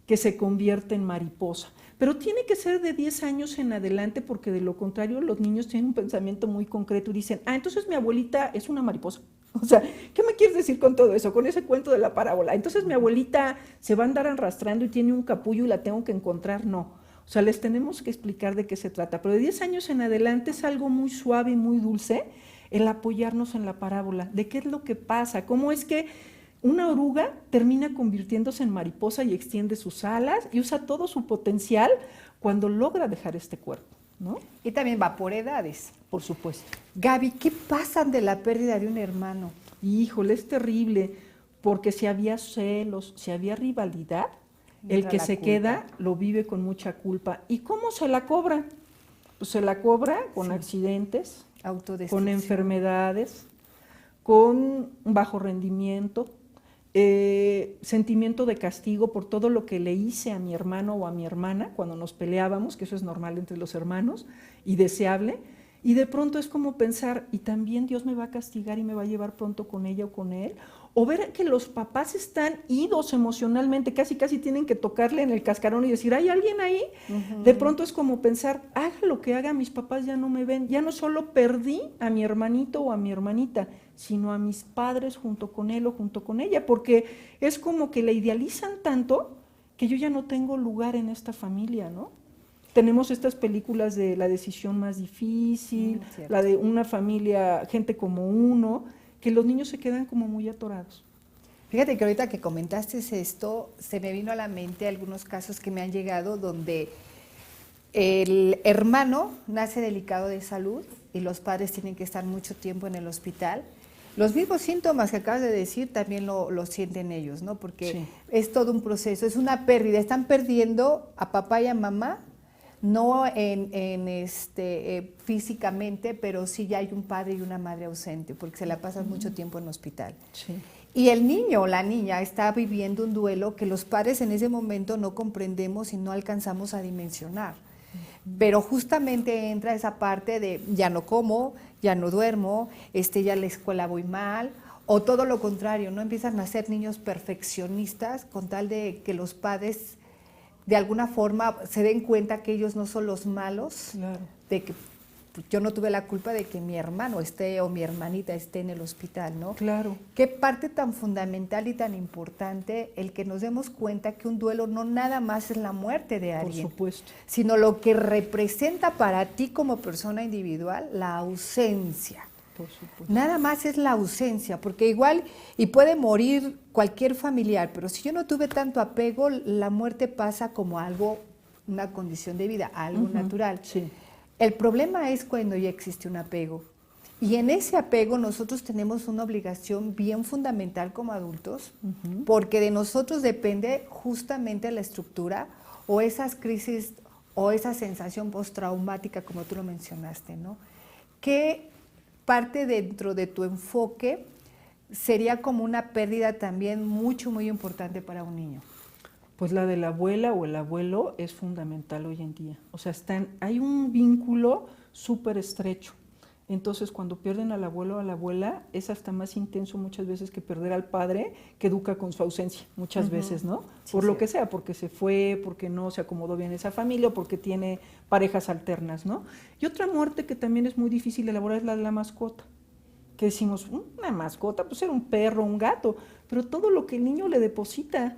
[SPEAKER 3] que se convierte en mariposa. Pero tiene que ser de 10 años en adelante, porque de lo contrario los niños tienen un pensamiento muy concreto y dicen, entonces mi abuelita es una mariposa. O sea, ¿qué me quieres decir con todo eso? Con ese cuento de la parábola. Entonces mi abuelita se va a andar arrastrando y tiene un capullo y la tengo que encontrar. No. O sea, les tenemos que explicar de qué se trata. Pero de 10 años en adelante es algo muy suave y muy dulce el apoyarnos en la parábola. ¿De qué es lo que pasa? ¿Cómo es que una oruga termina convirtiéndose en mariposa y extiende sus alas y usa todo su potencial cuando logra dejar este cuerpo, ¿no?
[SPEAKER 1] Y también va por edades.
[SPEAKER 3] Por supuesto.
[SPEAKER 1] Gaby, ¿qué pasa de la pérdida de un hermano?
[SPEAKER 3] Híjole, es terrible, porque si había celos, si había rivalidad, el que se queda lo vive con mucha culpa. ¿Y cómo se la cobra? Pues se la cobra con accidentes, con enfermedades, con bajo rendimiento, sentimiento de castigo por todo lo que le hice a mi hermano o a mi hermana cuando nos peleábamos, que eso es normal entre los hermanos y deseable. Y de pronto es como pensar, ¿y también Dios me va a castigar y me va a llevar pronto con ella o con él? O ver que los papás están idos emocionalmente, casi tienen que tocarle en el cascarón y decir, ¿hay alguien ahí? De pronto es como pensar, haga lo que haga, mis papás ya no me ven. Ya no solo perdí a mi hermanito o a mi hermanita, sino a mis padres junto con él o junto con ella, porque es como que la idealizan tanto que yo ya no tengo lugar en esta familia, ¿no? Tenemos estas películas de La decisión más difícil, la de Una familia, gente como uno, que los niños se quedan como muy atorados.
[SPEAKER 1] Fíjate que ahorita que comentaste esto, se me vino a la mente algunos casos que me han llegado donde el hermano nace delicado de salud y los padres tienen que estar mucho tiempo en el hospital. Los mismos síntomas que acabas de decir también lo sienten ellos, ¿no? Porque es todo un proceso, es una pérdida. Están perdiendo a papá y a mamá, no físicamente, pero sí ya hay un padre y una madre ausente, porque se la pasan mucho tiempo en el hospital.
[SPEAKER 3] Sí.
[SPEAKER 1] Y el niño o la niña está viviendo un duelo que los padres en ese momento no comprendemos y no alcanzamos a dimensionar. Pero justamente entra esa parte de ya no como, ya no duermo, ya a la escuela voy mal, o todo lo contrario, ¿no? Empiezan a ser niños perfeccionistas con tal de que los padres de alguna forma se den cuenta que ellos no son los malos,
[SPEAKER 3] Claro.
[SPEAKER 1] de que yo no tuve la culpa de que mi hermano esté o mi hermanita esté en el hospital, ¿no?
[SPEAKER 3] Claro.
[SPEAKER 1] Qué parte tan fundamental y tan importante el que nos demos cuenta que un duelo no nada más es la muerte de alguien,
[SPEAKER 3] Por supuesto.
[SPEAKER 1] sino lo que representa para ti como persona individual la ausencia.
[SPEAKER 3] Por supuesto.
[SPEAKER 1] Nada más es la ausencia, porque igual, y puede morir cualquier familiar, pero si yo no tuve tanto apego, la muerte pasa como algo, una condición de vida, algo natural.
[SPEAKER 3] Sí.
[SPEAKER 1] El problema es cuando ya existe un apego. Y en ese apego nosotros tenemos una obligación bien fundamental como adultos, porque de nosotros depende justamente la estructura o esas crisis o esa sensación postraumática, como tú lo mencionaste, ¿no? ¿Qué parte dentro de tu enfoque sería como una pérdida también muy importante para un niño?
[SPEAKER 3] Pues la de la abuela o el abuelo es fundamental hoy en día. O sea, hay un vínculo súper estrecho. Entonces, cuando pierden al abuelo o a la abuela, es hasta más intenso muchas veces que perder al padre que educa con su ausencia, muchas veces, ¿no?
[SPEAKER 1] Sí,
[SPEAKER 3] por lo que sea, porque se fue, porque no se acomodó bien esa familia, o porque tiene parejas alternas, ¿no? Y otra muerte que también es muy difícil de elaborar es la de la mascota. Que decimos, una mascota, pues era un perro, un gato, pero todo lo que el niño le deposita,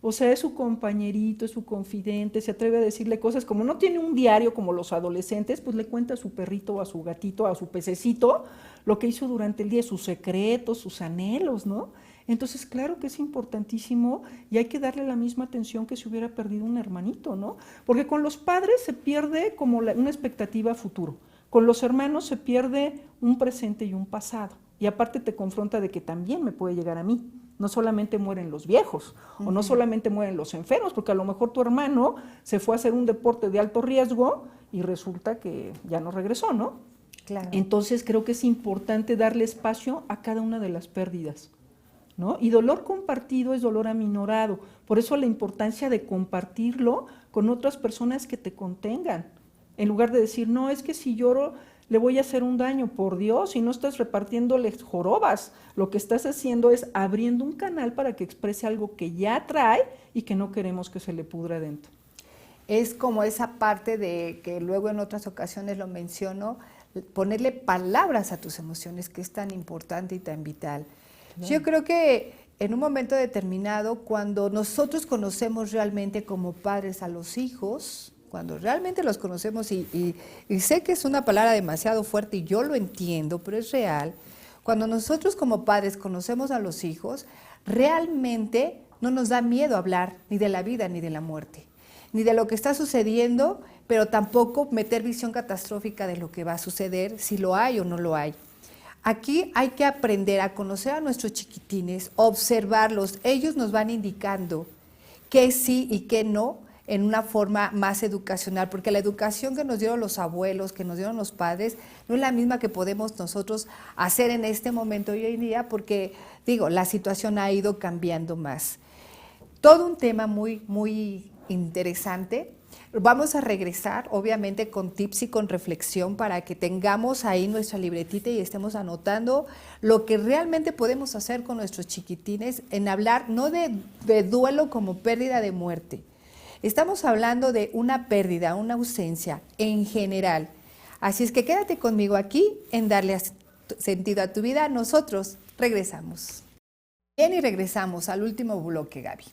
[SPEAKER 3] o sea, es su compañerito, es su confidente, se atreve a decirle cosas, como no tiene un diario como los adolescentes, pues le cuenta a su perrito, a su gatito, a su pececito, lo que hizo durante el día, sus secretos, sus anhelos, ¿no? Entonces, claro que es importantísimo y hay que darle la misma atención que si hubiera perdido un hermanito, ¿no? Porque con los padres se pierde como una expectativa a futuro, con los hermanos se pierde un presente y un pasado, y aparte te confronta de que también me puede llegar a mí. No solamente mueren los viejos, o no solamente mueren los enfermos, porque a lo mejor tu hermano se fue a hacer un deporte de alto riesgo y resulta que ya no regresó, ¿no?
[SPEAKER 1] Claro.
[SPEAKER 3] Entonces creo que es importante darle espacio a cada una de las pérdidas, ¿no? Y dolor compartido es dolor aminorado, por eso la importancia de compartirlo con otras personas que te contengan, en lugar de decir, no, es que si lloro le voy a hacer un daño, por Dios, si no estás repartiéndoles jorobas, lo que estás haciendo es abriendo un canal para que exprese algo que ya trae y que no queremos que se le pudra dentro.
[SPEAKER 1] Es como esa parte de que luego en otras ocasiones lo menciono, ponerle palabras a tus emociones, que es tan importante y tan vital. Yo creo que en un momento determinado, cuando nosotros conocemos realmente como padres a los hijos, cuando realmente los conocemos, y sé que es una palabra demasiado fuerte y yo lo entiendo, pero es real, cuando nosotros como padres conocemos a los hijos, realmente no nos da miedo hablar ni de la vida ni de la muerte, ni de lo que está sucediendo, pero tampoco meter visión catastrófica de lo que va a suceder, si lo hay o no lo hay. Aquí hay que aprender a conocer a nuestros chiquitines, observarlos. Ellos nos van indicando qué sí y qué no en una forma más educacional, porque la educación que nos dieron los abuelos, que nos dieron los padres, no es la misma que podemos nosotros hacer en este momento y hoy en día, porque, digo, la situación ha ido cambiando más. Todo un tema muy, muy interesante. Vamos a regresar, obviamente, con tips y con reflexión para que tengamos ahí nuestra libretita y estemos anotando lo que realmente podemos hacer con nuestros chiquitines en hablar no de duelo como pérdida de muerte. Estamos hablando de una pérdida, una ausencia en general. Así es que quédate conmigo aquí en darle sentido a tu vida. Nosotros regresamos. Bien, y regresamos al último bloque, Gaby.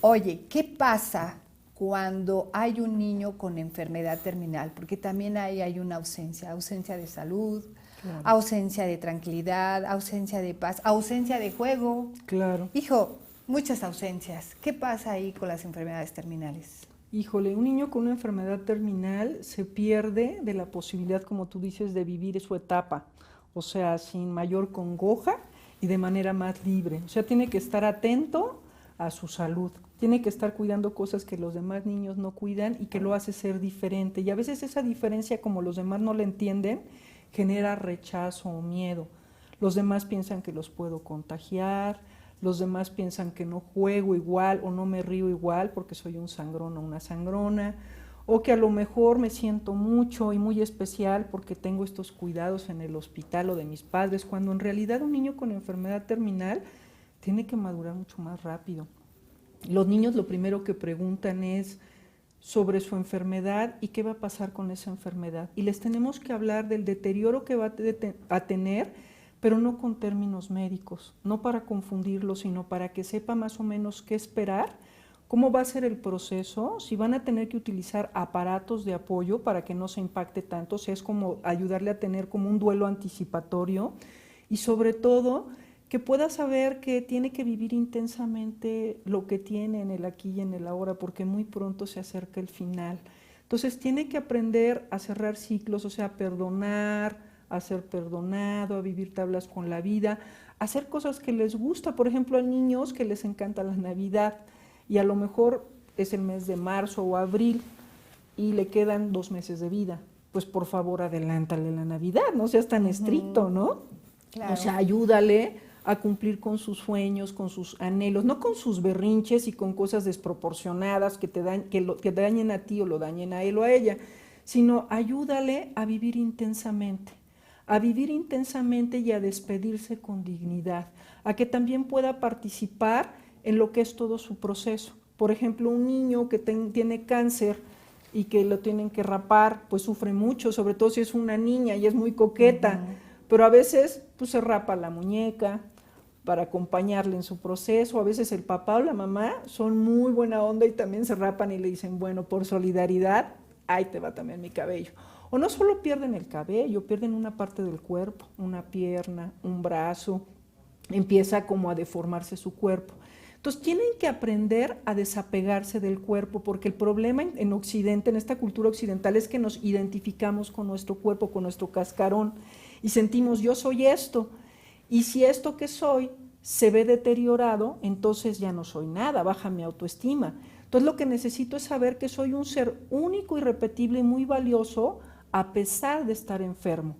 [SPEAKER 1] Oye, ¿qué pasa cuando hay un niño con enfermedad terminal? Porque también ahí hay una ausencia de salud, claro, ausencia de tranquilidad, ausencia de paz, ausencia de juego.
[SPEAKER 3] Claro.
[SPEAKER 1] Hijo, muchas ausencias. ¿Qué pasa ahí con las enfermedades terminales?
[SPEAKER 3] Híjole, un niño con una enfermedad terminal se pierde de la posibilidad, como tú dices, de vivir su etapa, o sea, sin mayor congoja y de manera más libre. O sea, tiene que estar atento a su salud, tiene que estar cuidando cosas que los demás niños no cuidan y que lo hace ser diferente. Y a veces esa diferencia, como los demás no la entienden, genera rechazo o miedo. Los demás piensan que los puedo contagiar, los demás piensan que no juego igual o no me río igual porque soy un sangrón o una sangrona, o que a lo mejor me siento mucho y muy especial porque tengo estos cuidados en el hospital o de mis padres, cuando en realidad un niño con enfermedad terminal tiene que madurar mucho más rápido. Los niños lo primero que preguntan es sobre su enfermedad y qué va a pasar con esa enfermedad. Y les tenemos que hablar del deterioro que va a tener, pero no con términos médicos, no para confundirlos, sino para que sepa más o menos qué esperar, cómo va a ser el proceso, si van a tener que utilizar aparatos de apoyo para que no se impacte tanto, o sea, es como ayudarle a tener como un duelo anticipatorio y sobre todo que pueda saber que tiene que vivir intensamente lo que tiene en el aquí y en el ahora, porque muy pronto se acerca el final. Entonces tiene que aprender a cerrar ciclos, o sea, a perdonar, a ser perdonado, a vivir tablas con la vida, a hacer cosas que les gusta. Por ejemplo, hay niños que les encanta la Navidad y a lo mejor es el mes de marzo o abril y le quedan 2 meses de vida. Pues por favor, adelántale la Navidad, no seas tan estricto, ¿no?
[SPEAKER 1] Claro.
[SPEAKER 3] O sea, ayúdale a cumplir con sus sueños, con sus anhelos, no con sus berrinches y con cosas desproporcionadas que te dañen a ti o lo dañen a él o a ella, sino ayúdale a vivir intensamente y a despedirse con dignidad, a que también pueda participar en lo que es todo su proceso. Por ejemplo, un niño que tiene cáncer y que lo tienen que rapar, pues sufre mucho, sobre todo si es una niña y es muy coqueta, pero a veces pues se rapa la muñeca para acompañarle en su proceso. A veces el papá o la mamá son muy buena onda y también se rapan y le dicen, bueno, por solidaridad, ahí te va también mi cabello. O no solo pierden el cabello, pierden una parte del cuerpo, una pierna, un brazo, empieza como a deformarse su cuerpo. Entonces tienen que aprender a desapegarse del cuerpo, porque el problema en Occidente, en esta cultura occidental, es que nos identificamos con nuestro cuerpo, con nuestro cascarón, y sentimos, yo soy esto, y si esto que soy se ve deteriorado, entonces ya no soy nada, baja mi autoestima. Entonces lo que necesito es saber que soy un ser único, irrepetible y muy valioso, a pesar de estar enfermo,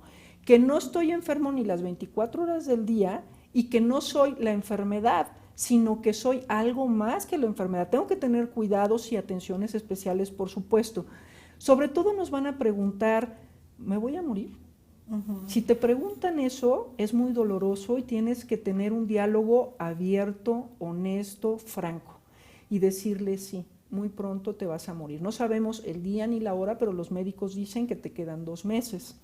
[SPEAKER 3] que no estoy enfermo ni las 24 horas del día y que no soy la enfermedad, sino que soy algo más que la enfermedad. Tengo que tener cuidados y atenciones especiales, por supuesto. Sobre todo nos van a preguntar, ¿me voy a morir? Si te preguntan eso, es muy doloroso y tienes que tener un diálogo abierto, honesto, franco y decirle sí. Muy pronto te vas a morir. No sabemos el día ni la hora, pero los médicos dicen que te quedan 2 meses.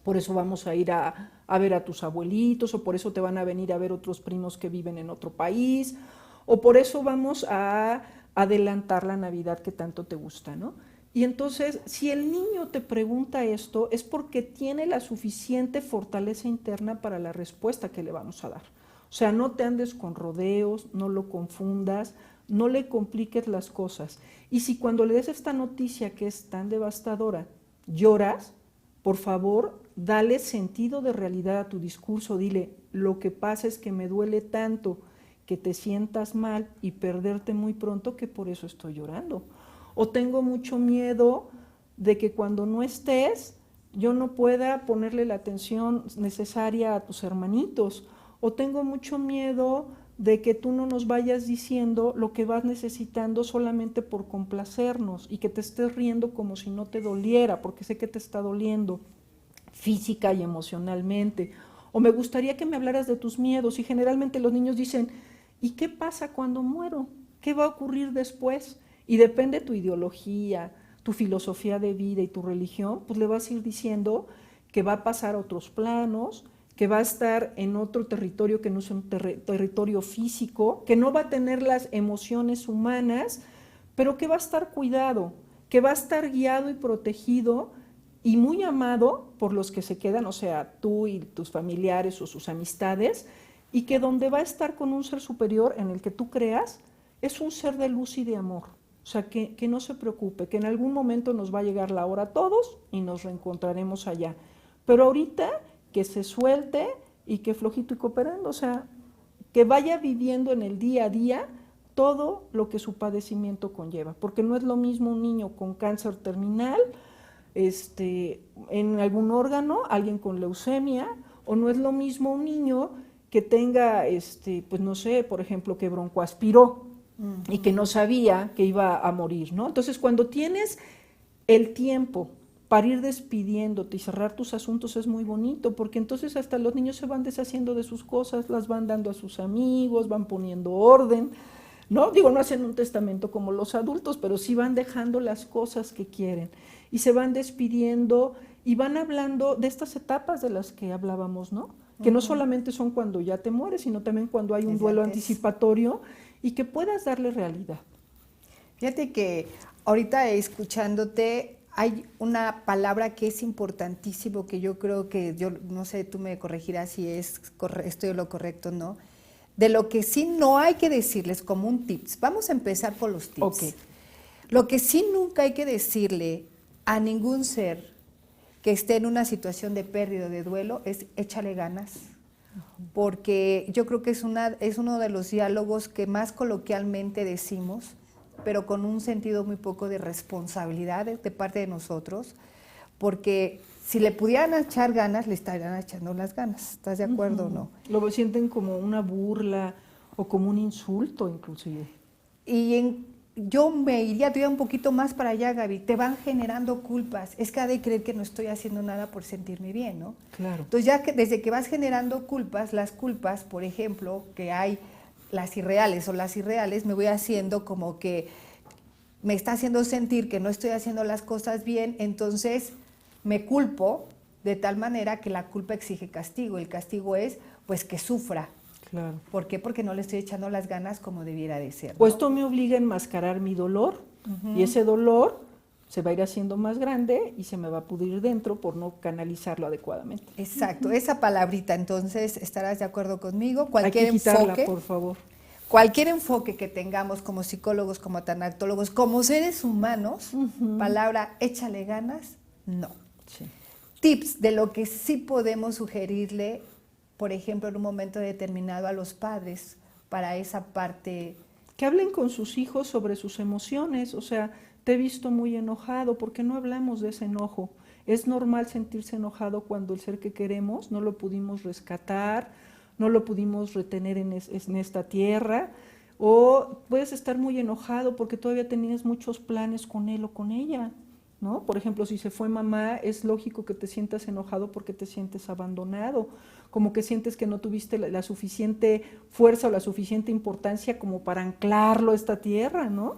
[SPEAKER 3] por eso vamos a ir a ver a tus abuelitos, o por eso te van a venir a ver otros primos que viven en otro país, o por eso vamos a adelantar la Navidad que tanto te gusta, ¿no? Y entonces, si el niño te pregunta esto, es porque tiene la suficiente fortaleza interna para la respuesta que le vamos a dar. O sea, no te andes con rodeos, no lo confundas, no le compliques las cosas. Y si cuando le des esta noticia que es tan devastadora, lloras, por favor, dale sentido de realidad a tu discurso. Dile, lo que pasa es que me duele tanto que te sientas mal y perderte muy pronto que por eso estoy llorando. O tengo mucho miedo de que cuando no estés, yo no pueda ponerle la atención necesaria a tus hermanitos. O tengo mucho miedo de que tú no nos vayas diciendo lo que vas necesitando solamente por complacernos y que te estés riendo como si no te doliera, porque sé que te está doliendo física y emocionalmente. O me gustaría que me hablaras de tus miedos, y generalmente los niños dicen, ¿y qué pasa cuando muero? ¿Qué va a ocurrir después? Y depende de tu ideología, tu filosofía de vida y tu religión, pues le vas a ir diciendo que va a pasar a otros planos, que va a estar en otro territorio que no es un territorio físico, que no va a tener las emociones humanas, pero que va a estar cuidado, que va a estar guiado y protegido y muy amado por los que se quedan, o sea, tú y tus familiares o sus amistades, y que donde va a estar con un ser superior en el que tú creas, es un ser de luz y de amor. O sea, que no se preocupe, que en algún momento nos va a llegar la hora a todos y nos reencontraremos allá. Pero ahorita que se suelte y que flojito y cooperando, o sea, que vaya viviendo en el día a día todo lo que su padecimiento conlleva, porque no es lo mismo un niño con cáncer terminal, en algún órgano, alguien con leucemia, o no es lo mismo un niño que tenga, pues no sé, por ejemplo, que broncoaspiró y que no sabía que iba a morir, ¿no? Entonces, cuando tienes el tiempo para ir despidiéndote y cerrar tus asuntos es muy bonito, porque entonces hasta los niños se van deshaciendo de sus cosas, las van dando a sus amigos, van poniendo orden, ¿no? Digo, no hacen un testamento como los adultos, pero sí van dejando las cosas que quieren y se van despidiendo y van hablando de estas etapas de las que hablábamos, ¿no? Que no solamente son cuando ya te mueres, sino también cuando hay un duelo anticipatorio y que puedas darle realidad.
[SPEAKER 1] Fíjate que ahorita escuchándote hay una palabra que es importantísimo, que yo creo que, yo no sé, tú me corregirás si estoy lo correcto o no, de lo que sí no hay que decirles como un tips. Vamos a empezar por los tips.
[SPEAKER 3] Okay.
[SPEAKER 1] Lo que sí nunca hay que decirle a ningún ser que esté en una situación de pérdida o de duelo es échale ganas, porque yo creo que es uno de los diálogos que más coloquialmente decimos, pero con un sentido muy poco de responsabilidad de parte de nosotros, porque si le pudieran echar ganas, le estarían echando las ganas. ¿Estás de acuerdo o no?
[SPEAKER 3] Lo sienten como una burla o como un insulto inclusive.
[SPEAKER 1] Y yo me iría todavía un poquito más para allá, Gaby. Te van generando culpas. Es que ha de creer que no estoy haciendo nada por sentirme bien, ¿no?
[SPEAKER 3] Claro.
[SPEAKER 1] Entonces ya que desde que vas generando culpas, las culpas, por ejemplo, que hay las irreales o las irreales, me voy haciendo como que me está haciendo sentir que no estoy haciendo las cosas bien, entonces me culpo de tal manera que la culpa exige castigo. El castigo es, pues, que sufra.
[SPEAKER 3] Claro.
[SPEAKER 1] ¿Por qué? Porque no le estoy echando las ganas como debiera de ser, ¿no?
[SPEAKER 3] O esto me obliga a enmascarar mi dolor, y ese dolor se va a ir haciendo más grande y se me va a pudrir dentro por no canalizarlo adecuadamente.
[SPEAKER 1] Exacto, esa palabrita, entonces, ¿estarás de acuerdo conmigo?
[SPEAKER 3] Cualquier Hay que quitarla, por favor.
[SPEAKER 1] Cualquier enfoque que tengamos como psicólogos, como tanatólogos, como seres humanos, palabra échale ganas, no.
[SPEAKER 3] Sí.
[SPEAKER 1] Tips de lo que sí podemos sugerirle, por ejemplo, en un momento determinado a los padres para esa parte.
[SPEAKER 3] Que hablen con sus hijos sobre sus emociones, o sea, te he visto muy enojado, ¿por qué no hablamos de ese enojo? Es normal sentirse enojado cuando el ser que queremos no lo pudimos rescatar, no lo pudimos retener en esta tierra, o puedes estar muy enojado porque todavía tenías muchos planes con él o con ella, ¿no? Por ejemplo, si se fue mamá, es lógico que te sientas enojado porque te sientes abandonado, como que sientes que no tuviste la suficiente fuerza o la suficiente importancia como para anclarlo a esta tierra, ¿no?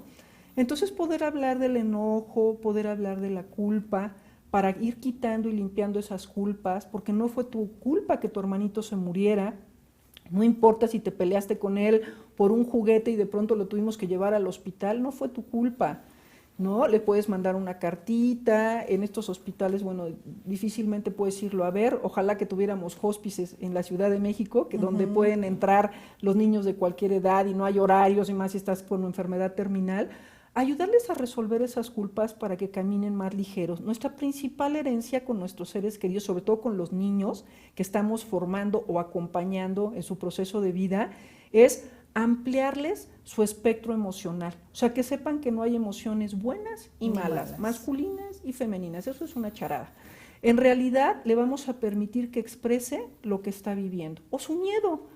[SPEAKER 3] Entonces poder hablar del enojo, poder hablar de la culpa, para ir quitando y limpiando esas culpas, porque no fue tu culpa que tu hermanito se muriera. No importa si te peleaste con él por un juguete y de pronto lo tuvimos que llevar al hospital, no fue tu culpa, ¿no? Le puedes mandar una cartita. En estos hospitales, bueno, difícilmente puedes irlo a ver. Ojalá que tuviéramos hospices en la Ciudad de México, que donde pueden entrar los niños de cualquier edad y no hay horarios, y más si estás con una enfermedad terminal. Ayudarles a resolver esas culpas para que caminen más ligeros. Nuestra principal herencia con nuestros seres queridos, sobre todo con los niños que estamos formando o acompañando en su proceso de vida, es ampliarles su espectro emocional. O sea, que sepan que no hay emociones buenas y malas, masculinas y femeninas. Eso es una charada. En realidad, le vamos a permitir que exprese lo que está viviendo o su miedo.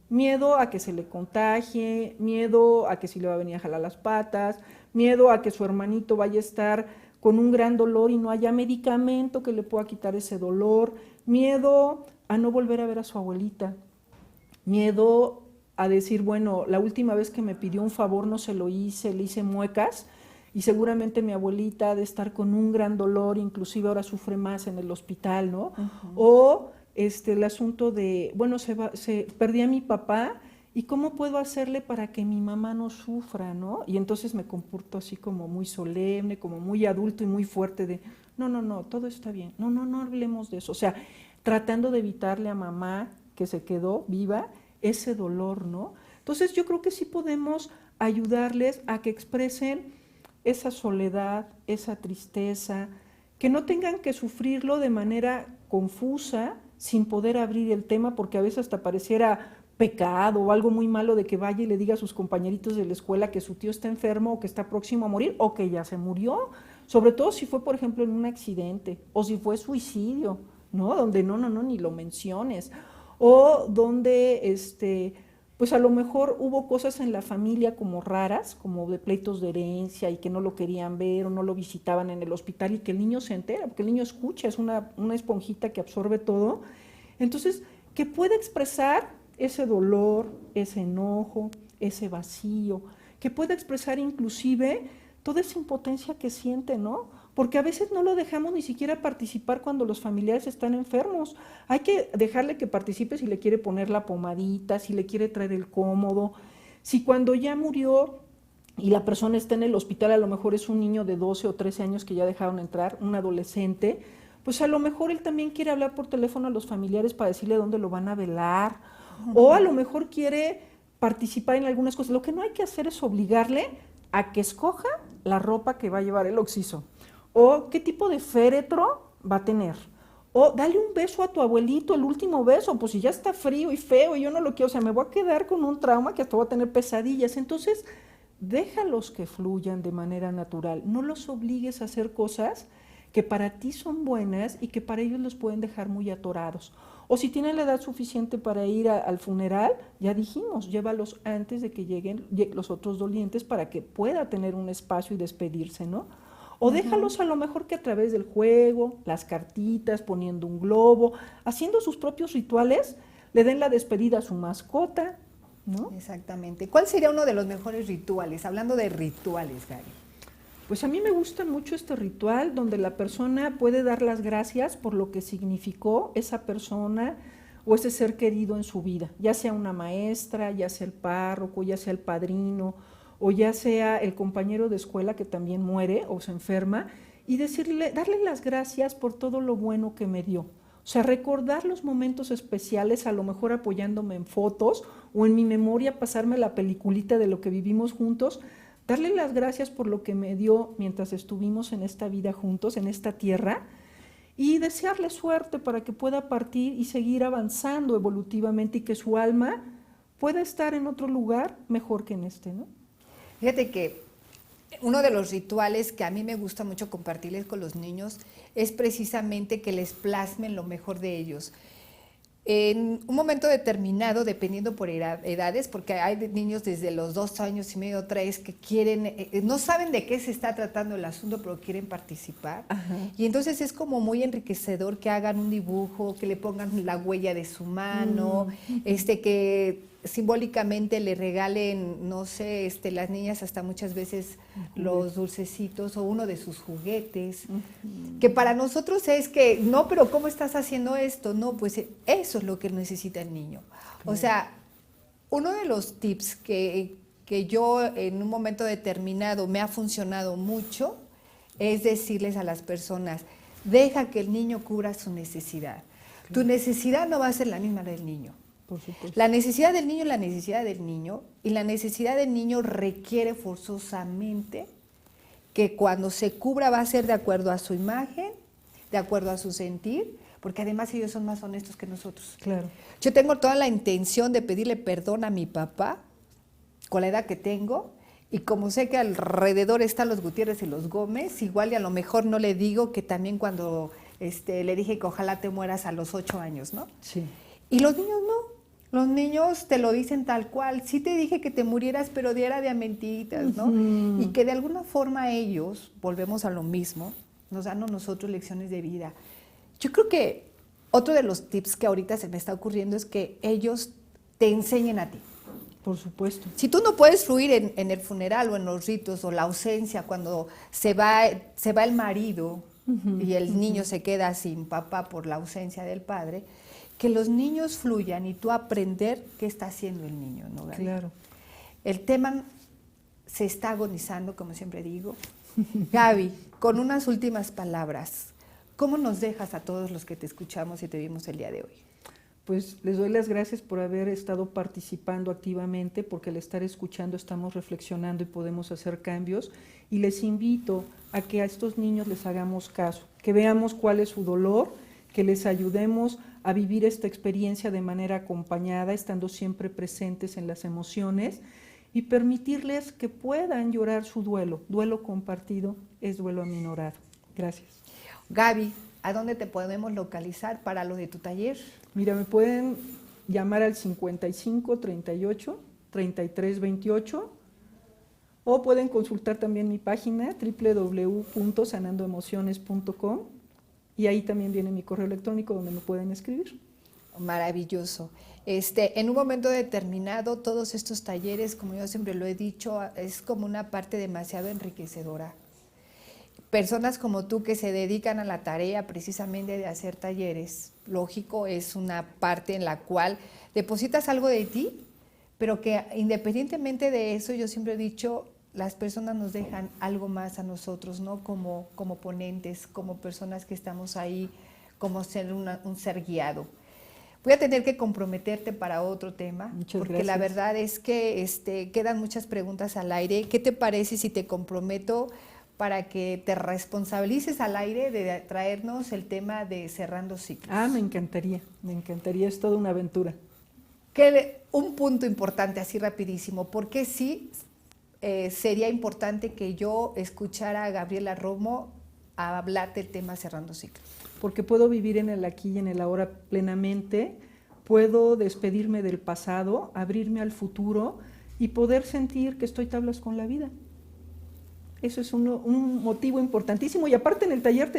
[SPEAKER 3] Miedo a que se le contagie, miedo a que si le va a venir a jalar las patas, miedo a que su hermanito vaya a estar con un gran dolor y no haya medicamento que le pueda quitar ese dolor, miedo a no volver a ver a su abuelita, miedo a decir, bueno, la última vez que me pidió un favor no se lo hice, le hice muecas, y seguramente mi abuelita ha de estar con un gran dolor, inclusive ahora sufre más en el hospital, ¿no? O el asunto de, bueno, perdí a mi papá, ¿y cómo puedo hacerle para que mi mamá no sufra, no? Y entonces me comporto así como muy solemne, como muy adulto y muy fuerte de, no, todo está bien, no hablemos de eso. O sea, tratando de evitarle a mamá que se quedó viva ese dolor, ¿no? Entonces yo creo que sí podemos ayudarles a que expresen esa soledad, esa tristeza, que no tengan que sufrirlo de manera confusa, sin poder abrir el tema, porque a veces hasta pareciera pecado o algo muy malo de que vaya y le diga a sus compañeritos de la escuela que su tío está enfermo o que está próximo a morir o que ya se murió, sobre todo si fue, por ejemplo, en un accidente o si fue suicidio, ¿no? Donde no, ni lo menciones, o donde pues a lo mejor hubo cosas en la familia como raras, como de pleitos de herencia y que no lo querían ver o no lo visitaban en el hospital y que el niño se entera, porque el niño escucha, es una esponjita que absorbe todo. Entonces, que pueda expresar ese dolor, ese enojo, ese vacío, que pueda expresar inclusive toda esa impotencia que siente, ¿no? Porque a veces no lo dejamos ni siquiera participar cuando los familiares están enfermos. Hay que dejarle que participe si le quiere poner la pomadita, si le quiere traer el cómodo, si cuando ya murió y la persona está en el hospital, a lo mejor es un niño de 12 o 13 años que ya dejaron entrar, un adolescente, pues a lo mejor él también quiere hablar por teléfono a los familiares para decirle dónde lo van a velar, o a lo mejor quiere participar en algunas cosas. Lo que no hay que hacer es obligarle a que escoja la ropa que va a llevar el occiso, o qué tipo de féretro va a tener, o dale un beso a tu abuelito, el último beso, pues si ya está frío y feo y yo no lo quiero, o sea, me voy a quedar con un trauma que hasta voy a tener pesadillas. Entonces, déjalos que fluyan de manera natural, no los obligues a hacer cosas que para ti son buenas y que para ellos los pueden dejar muy atorados. O si tienen la edad suficiente para ir al funeral, ya dijimos, llévalos antes de que lleguen los otros dolientes para que pueda tener un espacio y despedirse, ¿no? O déjalos a lo mejor que a través del juego, las cartitas, poniendo un globo, haciendo sus propios rituales, le den la despedida a su mascota, ¿no?
[SPEAKER 1] Exactamente. ¿Cuál sería uno de los mejores rituales? Hablando de rituales, Gaby.
[SPEAKER 3] Pues a mí me gusta mucho este ritual donde la persona puede dar las gracias por lo que significó esa persona o ese ser querido en su vida, ya sea una maestra, ya sea el párroco, ya sea el padrino, o ya sea el compañero de escuela que también muere o se enferma, y darle las gracias por todo lo bueno que me dio. O sea, recordar los momentos especiales, a lo mejor apoyándome en fotos o en mi memoria pasarme la peliculita de lo que vivimos juntos, darle las gracias por lo que me dio mientras estuvimos en esta vida juntos, en esta tierra, y desearle suerte para que pueda partir y seguir avanzando evolutivamente y que su alma pueda estar en otro lugar mejor que en este, ¿no?
[SPEAKER 1] Fíjate que uno de los rituales que a mí me gusta mucho compartirles con los niños es precisamente que les plasmen lo mejor de ellos. En un momento determinado, dependiendo por edades, porque hay niños desde los 2 años y medio, 3, que quieren, no saben de qué se está tratando el asunto, pero quieren participar. Ajá. Y entonces es como muy enriquecedor que hagan un dibujo, que le pongan la huella de su mano, que simbólicamente le regalen, no sé, las niñas hasta muchas veces los dulcecitos o uno de sus juguetes, que para nosotros es que, no, pero ¿cómo estás haciendo esto? No, pues eso es lo que necesita el niño. O sea, uno de los tips que yo en un momento determinado me ha funcionado mucho es decirles a las personas, deja que el niño cubra su necesidad. Tu necesidad no va a ser la misma del niño.
[SPEAKER 3] Por supuesto.
[SPEAKER 1] La necesidad del niño es la necesidad del niño, y la necesidad del niño requiere forzosamente que cuando se cubra va a ser de acuerdo a su imagen, de acuerdo a su sentir, porque además ellos son más honestos que nosotros.
[SPEAKER 3] Claro.
[SPEAKER 1] Yo tengo toda la intención de pedirle perdón a mi papá con la edad que tengo, y como sé que alrededor están los Gutiérrez y los Gómez, igual y a lo mejor no le digo que también cuando le dije que ojalá te mueras a los 8 años, ¿no?
[SPEAKER 3] Sí.
[SPEAKER 1] Y los niños no. Los niños te lo dicen tal cual. Sí te dije que te murieras, pero era de a mentiritas, ¿no? Y que de alguna forma ellos, volvemos a lo mismo, nos dan a nosotros lecciones de vida. Yo creo que otro de los tips que ahorita se me está ocurriendo es que ellos te enseñen a ti.
[SPEAKER 3] Por supuesto.
[SPEAKER 1] Si tú no puedes fluir en el funeral o en los ritos o la ausencia, cuando se va el marido y el niño se queda sin papá por la ausencia del padre, que los niños fluyan y tú aprender qué está haciendo el niño, ¿no, Gaby?
[SPEAKER 3] Claro.
[SPEAKER 1] El tema se está agonizando, como siempre digo. Gaby, con unas últimas palabras, ¿cómo nos dejas a todos los que te escuchamos y te vimos el día de hoy?
[SPEAKER 3] Pues les doy las gracias por haber estado participando activamente, porque al estar escuchando estamos reflexionando y podemos hacer cambios, y les invito a que a estos niños les hagamos caso, que veamos cuál es su dolor, que les ayudemos a vivir esta experiencia de manera acompañada, estando siempre presentes en las emociones, y permitirles que puedan llorar su duelo. Duelo compartido es duelo aminorado. Gracias.
[SPEAKER 1] Gaby, ¿a dónde te podemos localizar para lo de tu taller?
[SPEAKER 3] Mira, me pueden llamar al 55 38 33 28, o pueden consultar también mi página www.sanandoemociones.com, y ahí también viene mi correo electrónico donde me pueden escribir.
[SPEAKER 1] Maravilloso. En un momento determinado, todos estos talleres, como yo siempre lo he dicho, es como una parte demasiado enriquecedora. Personas como tú que se dedican a la tarea precisamente de hacer talleres, lógico, es una parte en la cual depositas algo de ti, pero que independientemente de eso, yo siempre he dicho, las personas nos dejan algo más a nosotros, ¿no? Como ponentes, como personas que estamos ahí, como ser un ser guiado. Voy a tener que comprometerte para otro tema, porque
[SPEAKER 3] gracias.
[SPEAKER 1] la verdad es que quedan muchas preguntas al aire. ¿Qué te parece si te comprometo para que te responsabilices al aire de traernos el tema de cerrando ciclos?
[SPEAKER 3] Me encantaría, es toda una aventura.
[SPEAKER 1] Un punto importante, así rapidísimo, porque sí sería importante que yo escuchara a Gabriela Romo a hablar del tema cerrando ciclos.
[SPEAKER 3] Porque puedo vivir en el aquí y en el ahora plenamente, puedo despedirme del pasado, abrirme al futuro y poder sentir que estoy tablas con la vida. Eso es un motivo importantísimo, y aparte en el taller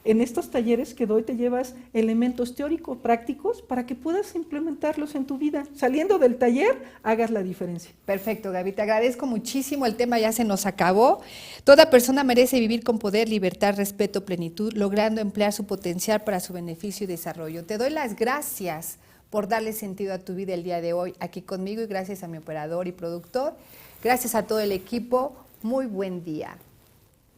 [SPEAKER 3] en estos talleres que doy, te llevas elementos teóricos, prácticos, para que puedas implementarlos en tu vida. Saliendo del taller, hagas la diferencia.
[SPEAKER 1] Perfecto, Gaby, te agradezco muchísimo, el tema ya se nos acabó. Toda persona merece vivir con poder, libertad, respeto, plenitud, logrando emplear su potencial para su beneficio y desarrollo. Te doy las gracias por darle sentido a tu vida el día de hoy aquí conmigo, y gracias a mi operador y productor. Gracias a todo el equipo. Muy buen día.